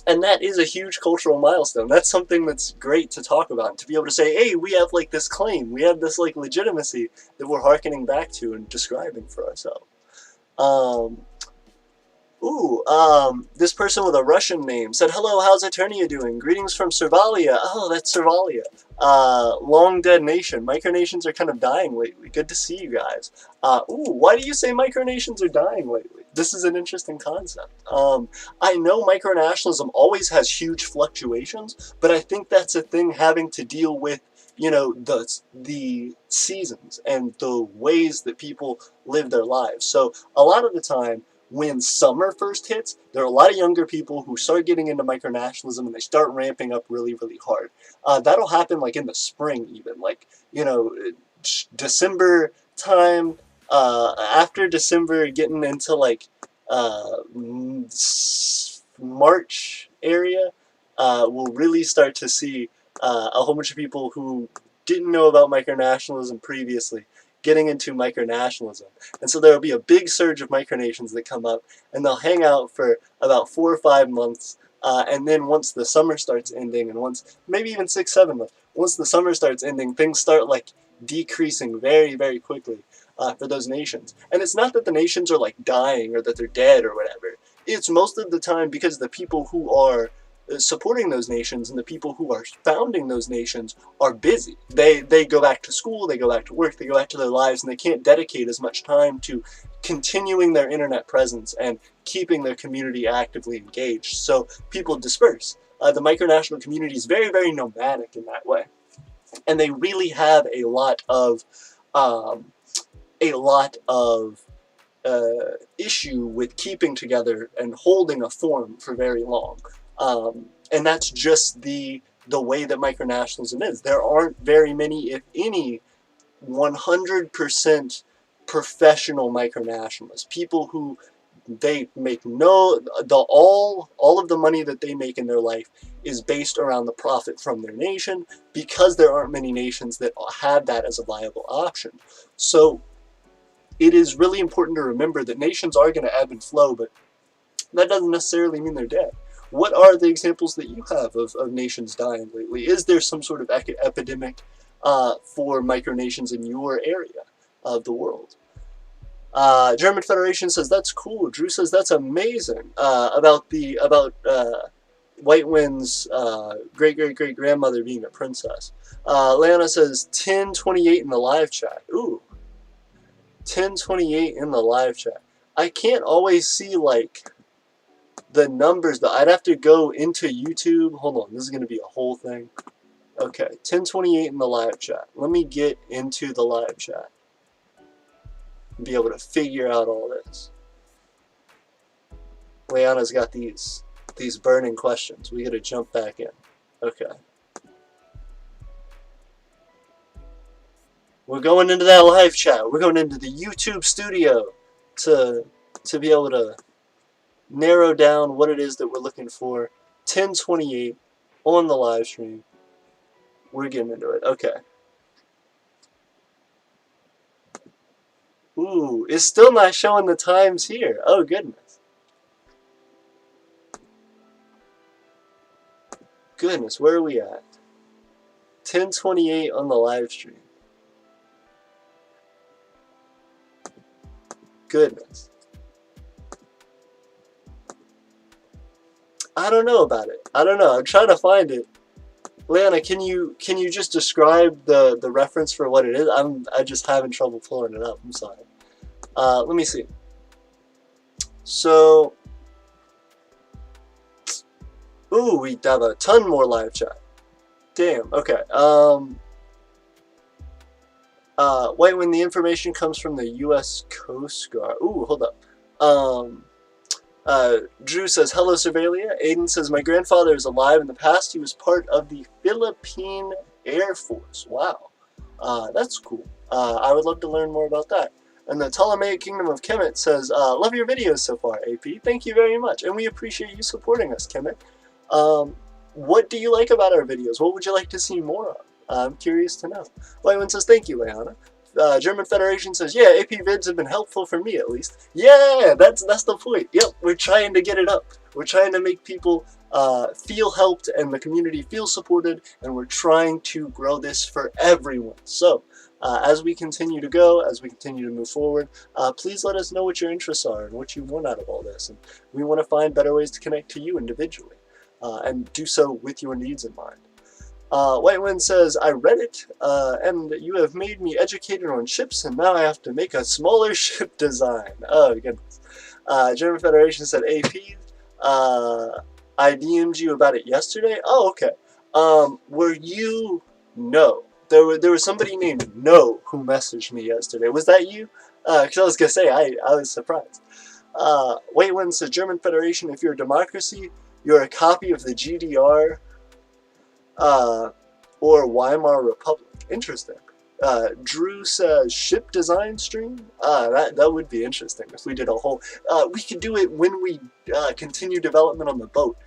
And that is a huge cultural milestone. That's something that's great to talk about. To be able to say, hey, we have like this claim. We have this like legitimacy that we're hearkening back to and describing for ourselves. This person with a Russian name said, hello, how's Aeternia doing? Greetings from Servalia. Oh, that's Servalia. Long dead nation. Micronations are kind of dying lately. Good to see you guys. Why do you say micronations are dying lately? This is an interesting concept. I know micronationalism always has huge fluctuations, but I think that's a thing having to deal with the seasons and the ways that people live their lives. So a lot of the time, when summer first hits, there are a lot of younger people who start getting into micronationalism and they start ramping up really, really hard. That'll happen like in the spring, even like December time. After December, getting into like March area, we'll really start to see a whole bunch of people who didn't know about micronationalism previously getting into micronationalism. And so there will be a big surge of micronations that come up, and they'll hang out for about 4 or 5 months. And then once the summer starts ending, and once maybe even 6, 7 months, once the summer starts ending, things start like decreasing very, very quickly for those nations. And it's not that the nations are like dying or that they're dead or whatever. It's most of the time because the people who are supporting those nations and the people who are founding those nations are busy. They go back to school, they go back to work, they go back to their lives, and they can't dedicate as much time to continuing their internet presence and keeping their community actively engaged. So people disperse. The micronational community is very, very nomadic in that way, and they really have a lot of issue with keeping together and holding a form for very long. And that's just the way that micronationalism is. There aren't very many, if any, 100% professional micronationalists. People who they make all of the money that they make in their life is based around the profit from their nation, because there aren't many nations that have that as a viable option. So it is really important to remember that nations are going to ebb and flow, but that doesn't necessarily mean they're dead. What are the examples that you have of nations dying lately? Is there some sort of epidemic for micronations in your area of the world? German Federation says that's cool. Drew says that's amazing. About White Wind's great grandmother being a princess. Leona says 1028 in the live chat. Ooh, 1028 in the live chat. I can't always see like the numbers, but I'd have to go into YouTube. Hold on, this is going to be a whole thing. Okay, 1028 in the live chat. Let me get into the live chat and be able to figure out all this. Leanna's got these burning questions. We got to jump back in. Okay. We're going into that live chat. We're going into the YouTube studio to be able to narrow down what it is that we're looking for. 1028 on the live stream. We're getting into it. Okay. Ooh, it's still not showing the times here. Oh, goodness. Goodness, where are we at? 1028 on the live stream. Goodness. I don't know about it. I don't know. I'm trying to find it. Leanna, can you just describe the reference for what it is? I just having trouble pulling it up. I'm sorry. Let me see. So, ooh, we have a ton more live chat. Damn. Okay. When the information comes from the U.S. Coast Guard. Ooh, hold up. Drew says, hello, Surveillia. Aiden says, my grandfather is alive. In the past, he was part of the Philippine Air Force. Wow. That's cool. I would love to learn more about that. And the Ptolemaic Kingdom of Kemet says, love your videos so far, AP. Thank you very much. And we appreciate you supporting us, Kemet. What do you like about our videos? What would you like to see more of? I'm curious to know. Whiteman says, thank you, Leanna. German Federation says, yeah, AP vids have been helpful for me, at least. Yeah, that's the point. Yep, we're trying to get it up. We're trying to make people feel helped and the community feel supported, and we're trying to grow this for everyone. So, as we continue to go, as we continue to move forward, please let us know what your interests are and what you want out of all this. And we want to find better ways to connect to you individually, and do so with your needs in mind. White Wind says, I read it, and you have made me educated on ships, and now I have to make a smaller ship design. Oh, goodness. German Federation said, AP, I DM'd you about it yesterday. Oh, okay. Were you... No. there was somebody named No who messaged me yesterday. Was that you? Because I was gonna say I was surprised. Wait, when the German Federation, if you're a democracy, you're a copy of the GDR uh, or Weimar Republic. Interesting. Drew says ship design stream. That would be interesting if we did a whole. We could do it when we continue development on the boat.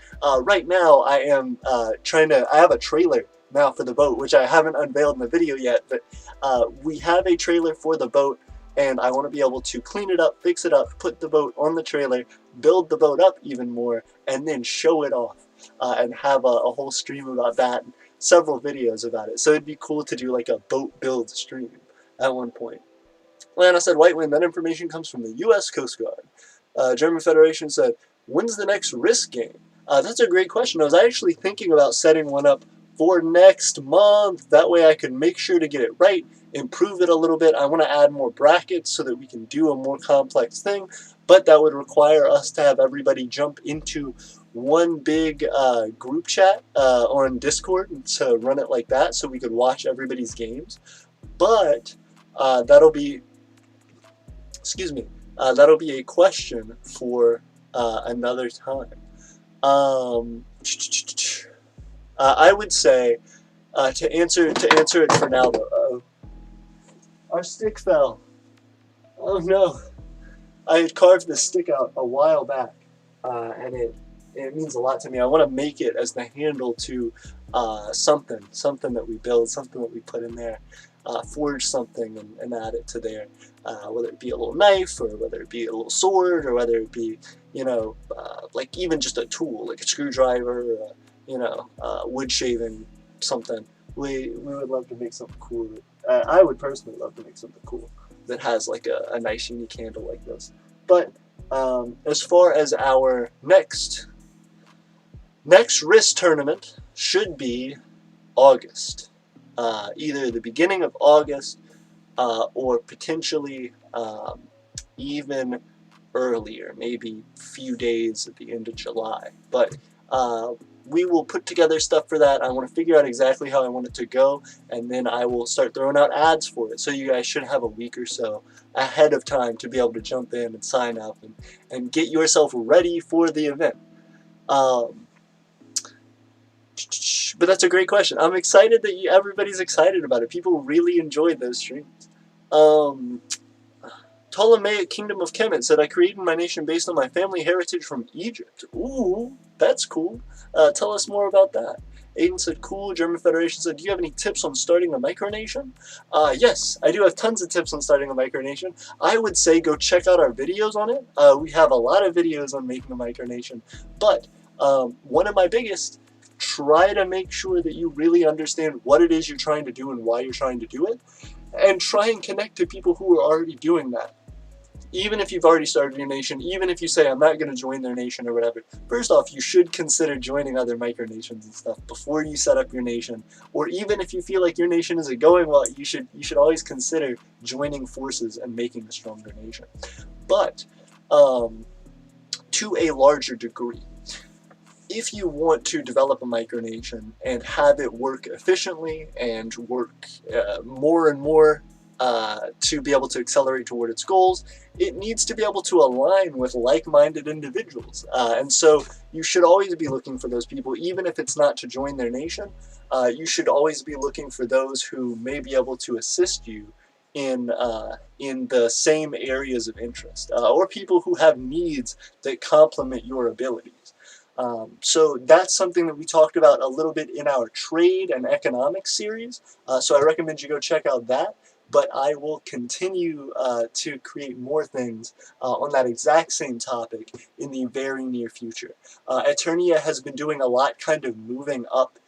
Right now, I am trying to. I have a trailer now for the boat, which I haven't unveiled in the video yet. But we have a trailer for the boat, and I want to be able to clean it up, fix it up, put the boat on the trailer, build the boat up even more, and then show it off and have a whole stream about that. Several videos about it. So it'd be cool to do like a boat build stream at one point. Lana said, White Wind, that information comes from the U.S. Coast Guard. German Federation said, when's the next Risk game? That's a great question. I was actually thinking about setting one up for next month. That way I can make sure to get it right, improve it a little bit. I want to add more brackets so that we can do a more complex thing, but that would require us to have everybody jump into one big group chat on Discord to run it like that so we could watch everybody's games. But that'll be, that'll be a question for another time. I would say to answer it for now though. Our stick fell. Oh no! I had carved the stick out a while back, and it means a lot to me. I want to make it as the handle to something that we build, something that we put in there, forge something and add it to there, whether it be a little knife or whether it be a little sword or whether it be, like even just a tool, like a screwdriver, or, wood shaving, something. We would love to make something cool. I would personally love to make something cool that has like a nice unique handle like this. But as far as our next Risk tournament should be August, either the beginning of August or potentially even earlier, maybe a few days at the end of July. But we will put together stuff for that. I want to figure out exactly how I want it to go, and then I will start throwing out ads for it. So you guys should have a week or so ahead of time to be able to jump in and sign up and get yourself ready for the event. But that's a great question. I'm excited that everybody's excited about it. People really enjoyed those streams. Ptolemaic Kingdom of Kemet said, I created my nation based on my family heritage from Egypt. Ooh, that's cool. Tell us more about that. Aiden said, cool. German Federation said, do you have any tips on starting a micronation? Yes, I do have tons of tips on starting a micronation. I would say go check out our videos on it. We have a lot of videos on making a micronation. But one of my biggest, try to make sure that you really understand what it is you're trying to do and why you're trying to do it. And try and connect to people who are already doing that. Even if you've already started your nation, even if you say, I'm not going to join their nation or whatever, first off, you should consider joining other micronations and stuff before you set up your nation. Or even if you feel like your nation isn't going well, you should always consider joining forces and making a stronger nation. But to a larger degree, if you want to develop a micronation and have it work efficiently and work more and more to be able to accelerate toward its goals, it needs to be able to align with like-minded individuals. And so you should always be looking for those people, even if it's not to join their nation. You should always be looking for those who may be able to assist you in the same areas of interest, or people who have needs that complement your abilities. So that's something that we talked about a little bit in our trade and economics series. So I recommend you go check out that. But I will continue to create more things on that exact same topic in the very near future. Aeternia has been doing a lot, kind of moving up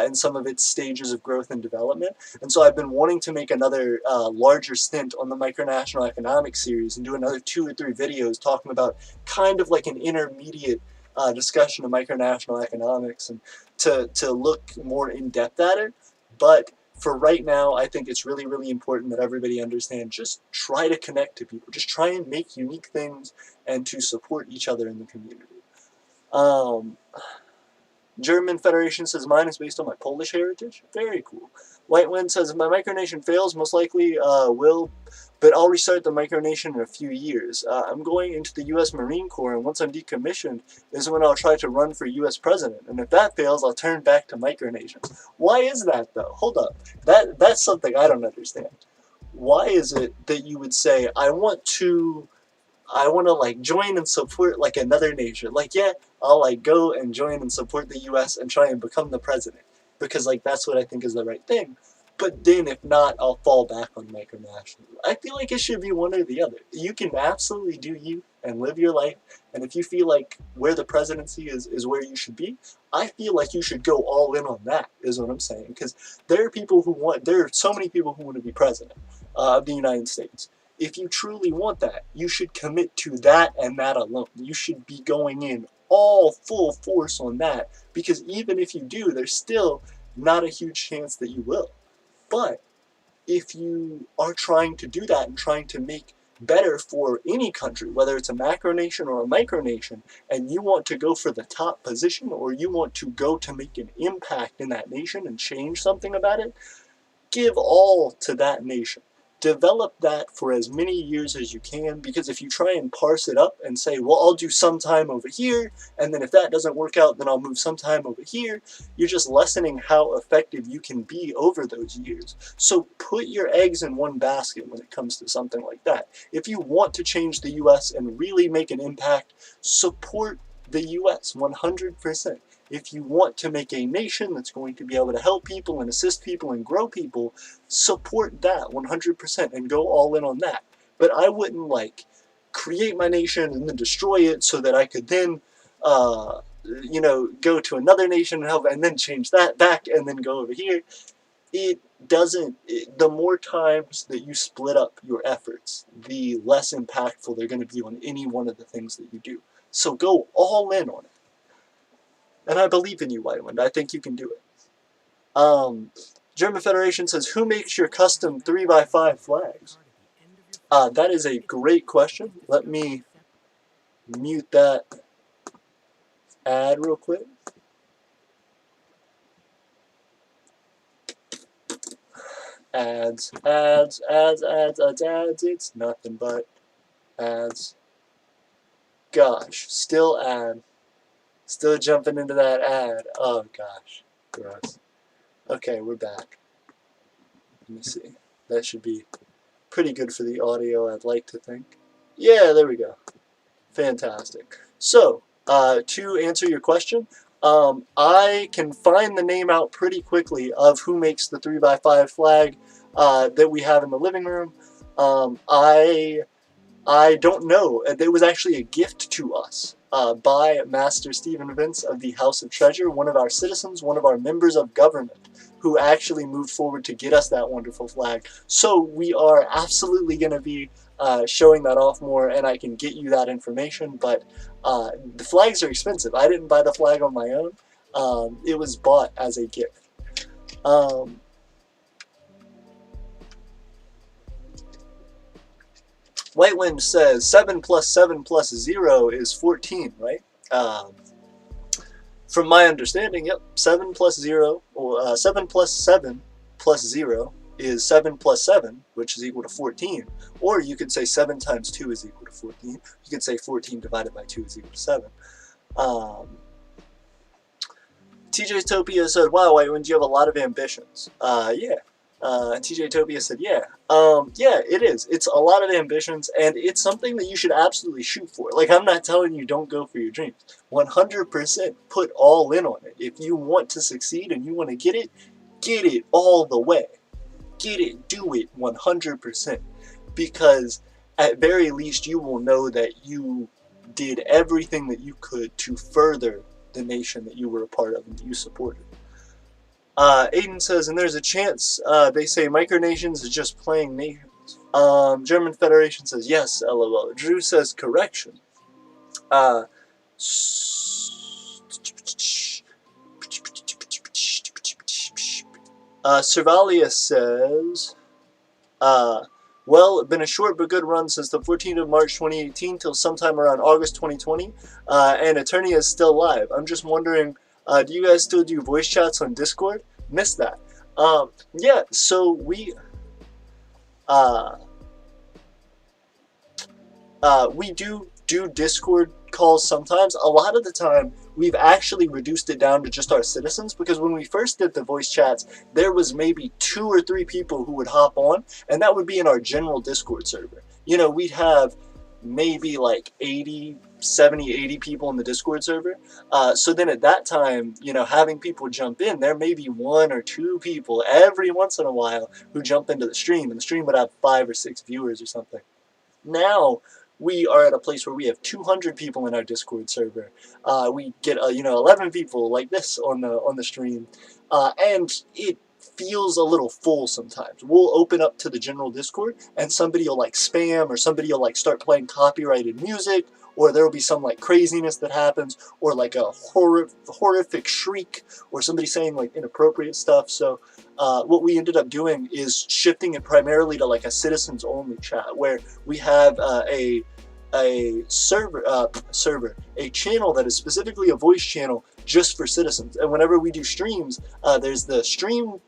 in some of its stages of growth and development, and so I've been wanting to make another larger stint on the micronational economics series and do another 2 or 3 videos talking about kind of like an intermediate discussion of micronational economics and to look more in depth at it. But for right now, I think it's really, really important that everybody understand, just try to connect to people. Just try and make unique things and to support each other in the community. German Federation says mine is based on my Polish heritage. Very cool. White Wind says if my micronation fails, most likely will, but I'll restart the micronation in a few years. I'm going into the U.S. Marine Corps, and once I'm decommissioned is when I'll try to run for U.S. president. And if that fails, I'll turn back to micronation. Why is that, though? Hold up. That's something I don't understand. Why is it that you would say, I want to like join and support like another nation? Like, yeah, I'll like go and join and support the US and try and become the president because like that's what I think is the right thing. But then if not, I'll fall back on micronationalism. I feel like it should be one or the other. You can absolutely do you and live your life, and if you feel like where the presidency is where you should be, I feel like you should go all in on that, is what I'm saying. Because there are so many people who want to be president of the United States. If you truly want that, you should commit to that and that alone. You should be going in all full force on that, because even if you do, there's still not a huge chance that you will. But if you are trying to do that and trying to make better for any country, whether it's a macronation or a micronation, and you want to go for the top position, or you want to go to make an impact in that nation and change something about it, give all to that nation. Develop that for as many years as you can, because if you try and parse it up and say, well, I'll do some time over here, and then if that doesn't work out, then I'll move some time over here, you're just lessening how effective you can be over those years. So put your eggs in one basket when it comes to something like that. If you want to change the US and really make an impact, support the US 100%. If you want to make a nation that's going to be able to help people and assist people and grow people, support that 100% and go all in on that. But I wouldn't like create my nation and then destroy it so that I could then go to another nation and help and then change that back and then go over here. The more times that you split up your efforts, the less impactful they're going to be on any one of the things that you do. So go all in on it. And I believe in you, White Wind. I think you can do it. German Federation says, who makes your custom 3x5 flags? That is a great question. Let me mute that ad real quick. Ads. It's nothing but ads. Gosh, still ad. Still jumping into that ad. Oh gosh, gross. Okay, we're back. Let me see. That should be pretty good for the audio, I'd like to think. Yeah, there we go. Fantastic. So, to answer your question, I can find the name out pretty quickly of who makes the 3x5 flag that we have in the living room. I don't know. It was actually a gift to us by Master Stephen Vince of the House of Treasure, one of our citizens, one of our members of government, who actually moved forward to get us that wonderful flag. So we are absolutely going to be showing that off more, and I can get you that information, but the flags are expensive. I didn't buy the flag on my own. It was bought as a gift. White Wind says 7 plus 7 plus 0 is 14, right? From my understanding, yep, 7 plus 0, or 7 plus 7 plus 0 is 7 plus 7, which is equal to 14. Or you could say 7 times 2 is equal to 14. You could say 14 divided by 2 is equal to 7. TJ Topia said, wow, White Wind, you have a lot of ambitions. Yeah. TJ Topia said, yeah. Yeah, it is. It's a lot of ambitions, and it's something that you should absolutely shoot for. Like, I'm not telling you don't go for your dreams. 100% put all in on it. If you want to succeed and you want to get it all the way. Get it, do it 100%. Because at very least you will know that you did everything that you could to further the nation that you were a part of and that you supported. Aiden says, and there's a chance they say micronations is just playing nations. German Federation says, yes, lol. Drew says, correction. Servalia says, well, been a short but good run since the 14th of March 2018 till sometime around August 2020, and Aeternia is still live. I'm just wondering Do you guys still do voice chats on Discord? Missed that. Yeah, so uh, we do Discord calls sometimes. A lot of the time, we've actually reduced it down to just our citizens, because when we first did the voice chats, there was maybe 2 or 3 people who would hop on, and that would be in our general Discord server. You know, we'd have maybe like 80, 70, 80 people in the Discord server. So then at that time, you know, having people jump in, there may be 1 or 2 people every once in a while who jump into the stream, and the stream would have 5 or 6 viewers or something. Now we are at a place where we have 200 people in our Discord server. We get 11 people like this on the stream, and it feels a little full sometimes. We'll open up to the general Discord, and somebody will like spam, or somebody will like start playing copyrighted music, or there will be some like craziness that happens, or like a horrific shriek, or somebody saying like inappropriate stuff. So what we ended up doing is shifting it primarily to like a citizens only chat, where we have a channel that is specifically a voice channel just for citizens. And whenever we do streams, there's the stream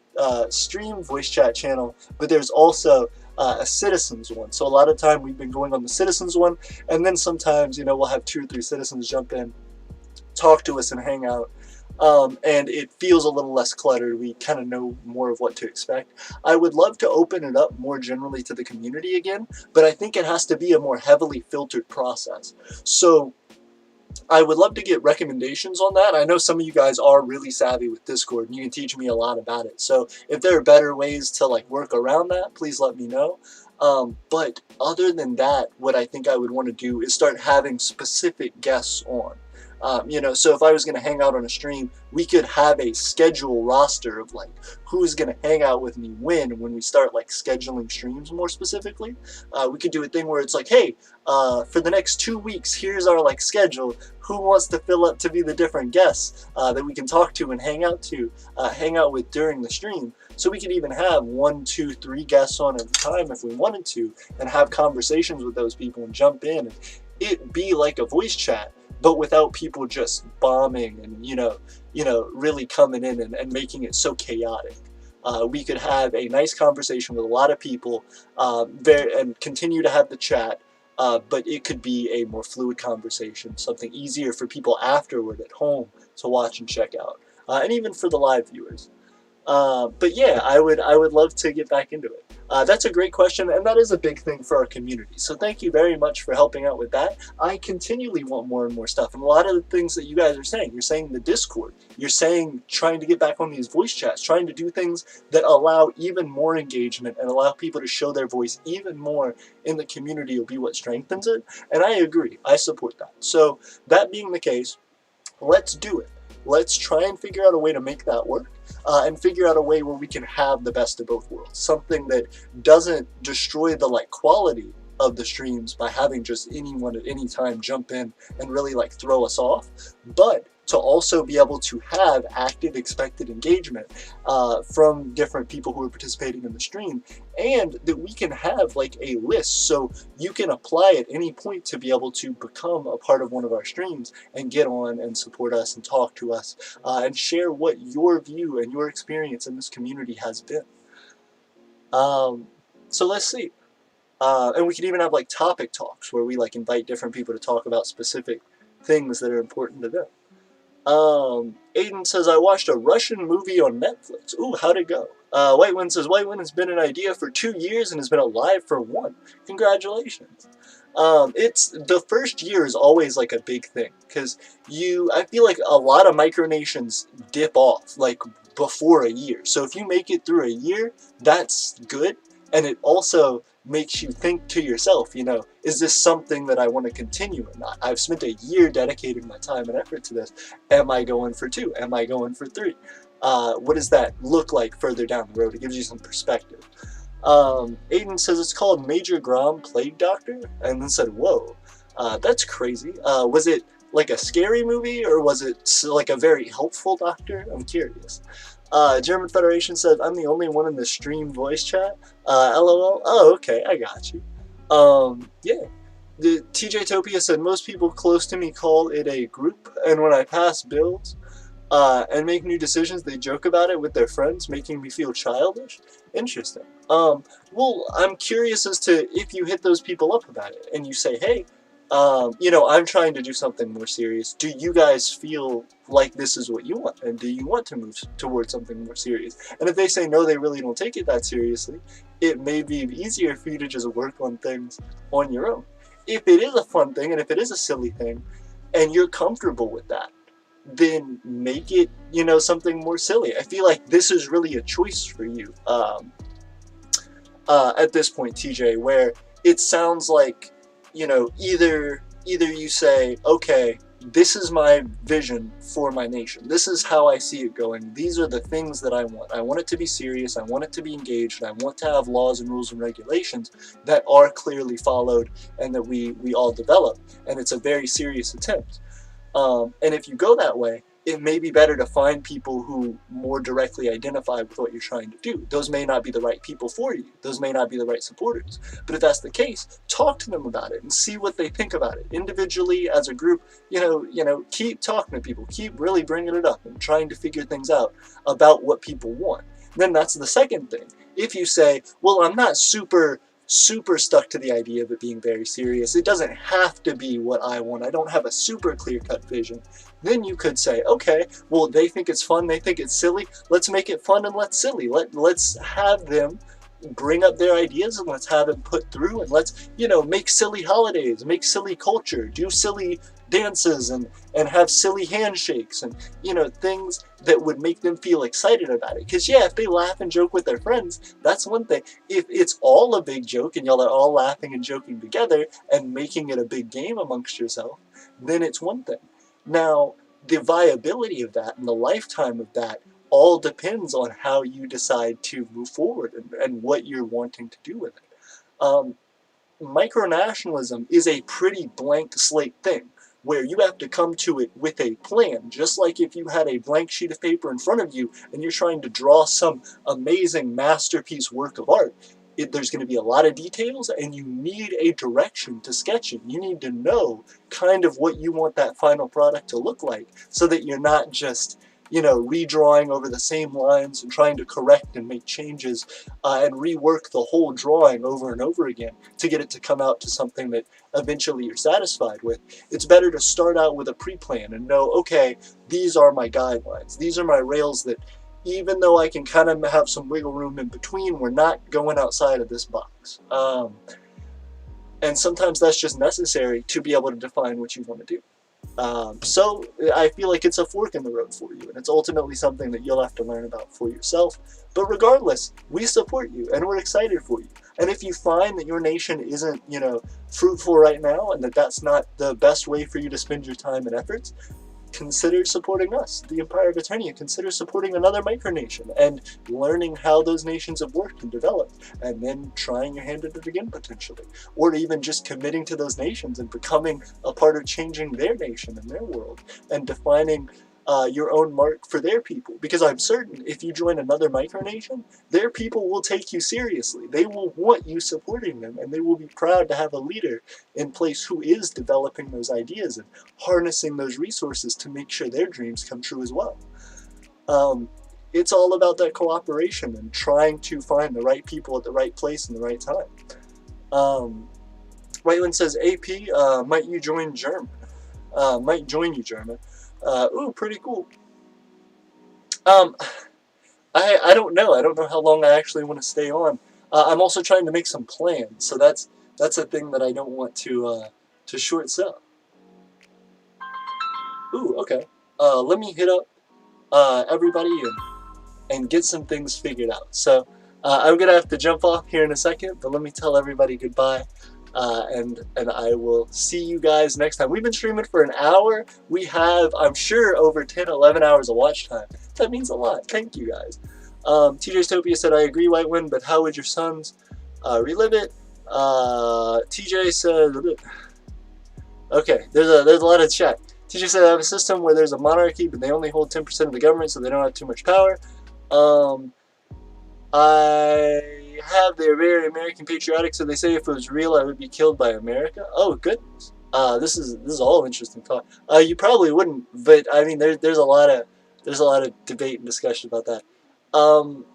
voice chat channel, but there's also a citizens one. So a lot of time we've been going on the citizens one, and then sometimes, you know, we'll have 2 or 3 citizens jump in, talk to us, and hang out. And it feels a little less cluttered. We kind of know more of what to expect. I would love to open it up more generally to the community again, but I think it has to be a more heavily filtered process. So I would love to get recommendations on that. I know some of you guys are really savvy with Discord, and you can teach me a lot about it. So if there are better ways to like work around that, please let me know. But other than that, what I think I would want to do is start having specific guests on. You know, so if I was going to hang out on a stream, we could have a schedule roster of like who's going to hang out with me when we start like scheduling streams more specifically. We could do a thing where it's like, hey, for the next 2 weeks, here's our like schedule. Who wants to fill up to be the different guests that we can talk to and hang out with during the stream? So we could even have 1, 2, 3 guests on at a time if we wanted to, and have conversations with those people and jump in, and it be like a voice chat, but without people just bombing and really coming in and making it so chaotic. We could have a nice conversation with a lot of people, and continue to have the chat, but it could be a more fluid conversation, something easier for people afterward at home to watch and check out, and even for the live viewers. But yeah, I would love to get back into it. That's a great question, and that is a big thing for our community. So thank you very much for helping out with that. I continually want more and more stuff, and a lot of the things that you guys are saying, you're saying the Discord, you're saying trying to get back on these voice chats, trying to do things that allow even more engagement and allow people to show their voice even more in the community will be what strengthens it. And I agree, I support that. So that being the case, let's do it. Let's try and figure out a way to make that work, and figure out a way where we can have the best of both worlds. Something that doesn't destroy the like quality of the streams by having just anyone at any time jump in and really like throw us off, but to also be able to have active expected engagement from different people who are participating in the stream, and that we can have like a list so you can apply at any point to be able to become a part of one of our streams and get on and support us and talk to us, and share what your view and your experience in this community has been. So let's see. And we could even have like topic talks where we like invite different people to talk about specific things that are important to them. Aiden says, I watched a Russian movie on Netflix. Ooh, how'd it go? Whitewind says, Whitewind has been an idea for 2 years and has been alive for 1. Congratulations. It's the first year is always like a big thing, because I feel like a lot of micronations dip off like before a year. So if you make it through a year, that's good. And it also makes you think to yourself, is this something that I want to continue or not? I've spent a year dedicating my time and effort to this. Am I going for 2? Am I going for 3? What does that look like further down the road? It gives you some perspective. Aiden says it's called Major Grom Plague Doctor, and then said, whoa, that's crazy. Was it like a scary movie, or was it like a very helpful doctor? I'm curious. German Federation said, I'm the only one in the stream voice chat. LOL. Oh, okay, I got you. Yeah. The TJ Topia said, most people close to me call it a group, and when I pass builds, and make new decisions. They joke about it with their friends, making me feel childish. Interesting. Well, I'm curious as to if you hit those people up about it and you say, hey, I'm trying to do something more serious. Do you guys feel like this is what you want? And do you want to move towards something more serious? And if they say no, they really don't take it that seriously, it may be easier for you to just work on things on your own. If it is a fun thing and if it is a silly thing and you're comfortable with that, then make it, something more silly. I feel like this is really a choice for you at this point, TJ, where it sounds like, either you say, okay, this is my vision for my nation. This is how I see it going. These are the things that I want. I want it to be serious. I want it to be engaged. I want to have laws and rules and regulations that are clearly followed and that we all develop. And it's a very serious attempt. And if you go that way, it may be better to find people who more directly identify with what you're trying to do. Those may not be the right people for you. Those may not be the right supporters. But if that's the case, talk to them about it and see what they think about it. Individually, as a group, keep talking to people. Keep really bringing it up and trying to figure things out about what people want. Then that's the second thing. If you say, well, I'm not super stuck to the idea of it being very serious. It doesn't have to be what I want. I don't have a super clear-cut vision. Then you could say, okay, well, they think it's fun. They think it's silly. Let's make it fun and let's silly. Let's have them bring up their ideas and let's have them put through and let's, make silly holidays, make silly culture, do silly dances and have silly handshakes and, things that would make them feel excited about it. Because, yeah, if they laugh and joke with their friends, that's one thing. If it's all a big joke and y'all are all laughing and joking together and making it a big game amongst yourself, then it's one thing. Now, the viability of that and the lifetime of that all depends on how you decide to move forward and what you're wanting to do with it. Micronationalism is a pretty blank slate thing, where you have to come to it with a plan, just like if you had a blank sheet of paper in front of you and you're trying to draw some amazing masterpiece work of art. There's going to be a lot of details and you need a direction to sketch it. You need to know kind of what you want that final product to look like so that you're not just redrawing over the same lines and trying to correct and make changes and rework the whole drawing over and over again to get it to come out to something that eventually you're satisfied with. It's better to start out with a pre-plan and know, okay, these are my guidelines. These are my rails that even though I can kind of have some wiggle room in between, we're not going outside of this box. And sometimes that's just necessary to be able to define what you want to do. So I feel like it's a fork in the road for you, and it's ultimately something that you'll have to learn about for yourself. But regardless, we support you, and we're excited for you. And if you find that your nation isn't, fruitful right now, and that that's not the best way for you to spend your time and efforts, consider supporting us, the Empire of Aeternia. Consider supporting another micronation and learning how those nations have worked and developed, and then trying your hand at it again potentially. Or even just committing to those nations and becoming a part of changing their nation and their world and defining your own mark for their people. Because I'm certain if you join another micronation, their people will take you seriously. They will want you supporting them, and they will be proud to have a leader in place who is developing those ideas and harnessing those resources to make sure their dreams come true as well. It's all about that cooperation and trying to find the right people at the right place in the right time. Whiteland says, AP, might you join German? Might join you, German. Ooh, pretty cool. I don't know. I don't know how long I actually want to stay on. I'm also trying to make some plans, so that's a thing that I don't want to short sell. Ooh, okay. Let me hit up everybody and get some things figured out. So I'm gonna have to jump off here in a second, but let me tell everybody goodbye. And I will see you guys next time. We've been streaming for an hour. We have, I'm sure, over 10, 11 hours of watch time. That means a lot. Thank you, guys. TJ's Topia said, I agree, White Wind, but how would your sons relive it? TJ said, okay, there's a lot of chat. TJ said, I have a system where there's a monarchy, but they only hold 10% of the government, so they don't have too much power. They're very American patriotic, so they say if it was real, I would be killed by America. Oh, goodness. This is all interesting talk. You probably wouldn't, but I mean, there's a lot of there's a lot of debate and discussion about that. Um,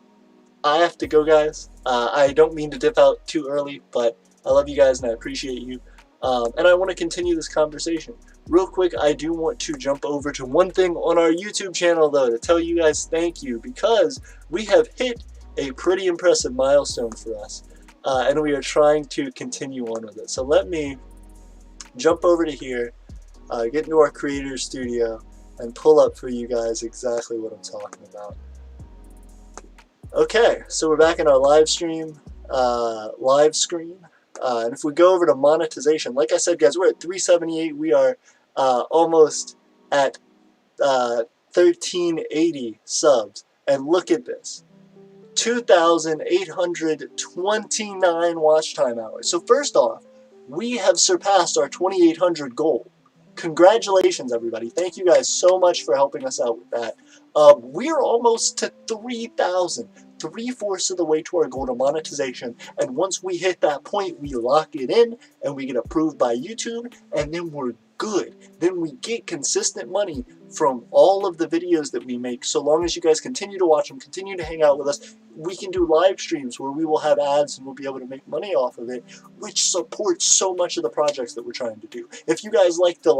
I have to go, guys. I don't mean to dip out too early, but I love you guys and I appreciate you. And I want to continue this conversation. Real quick, I do want to jump over to one thing on our YouTube channel, though, to tell you guys thank you, because we have hit a pretty impressive milestone for us, and we are trying to continue on with it. So let me jump over to here, get into our creator studio, and pull up for you guys exactly what I'm talking about. Okay, so we're back in our live stream, live screen, and if we go over to monetization, like I said, guys, we're at 378. We are almost at 1380 subs, and look at this, 2,829 watch time hours. So first off, we have surpassed our 2,800 goal. Congratulations, everybody. Thank you guys so much for helping us out with that. We're almost to 3,000, 3/4 of the way to our goal to monetization. And once we hit that point, we lock it in and we get approved by YouTube, and then we're good. Then we get consistent money from all of the videos that we make. So long as you guys continue to watch them, continue to hang out with us, we can do live streams where we will have ads and we'll be able to make money off of it, which supports so much of the projects that we're trying to do. If you guys like the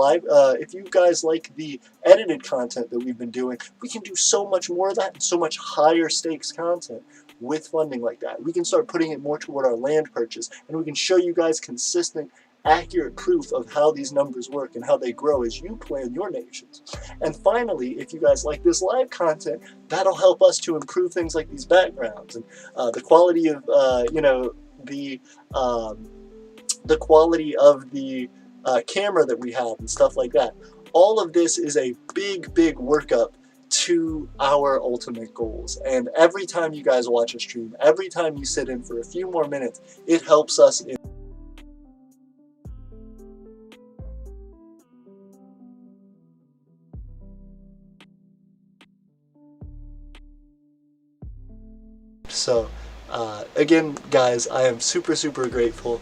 if you guys like the edited content that we've been doing, we can do so much more of that and so much higher stakes content with funding like that. We can start putting it more toward our land purchase, and we can show you guys consistent, accurate proof of how these numbers work and how they grow as you plan your nations. And finally, if you guys like this live content, that'll help us to improve things like these backgrounds and the quality of the quality of the camera that we have and stuff like that. All of this is a big workup to our ultimate goals. And every time you guys watch a stream, every time you sit in for a few more minutes, it helps us in So, again, guys, I am super grateful.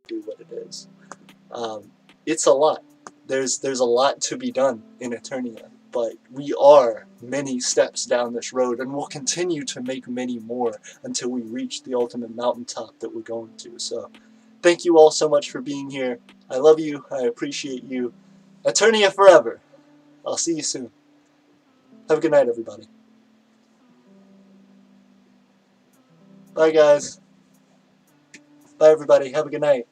Do what it is. It's a lot. There's a lot to be done in Aeternia, but we are many steps down this road, and we'll continue to make many more until we reach the ultimate mountaintop that we're going to. So, thank you all so much for being here. I love you. I appreciate you. Aeternia forever. I'll see you soon. Have a good night, everybody. Bye, guys. Bye, everybody. Have a good night.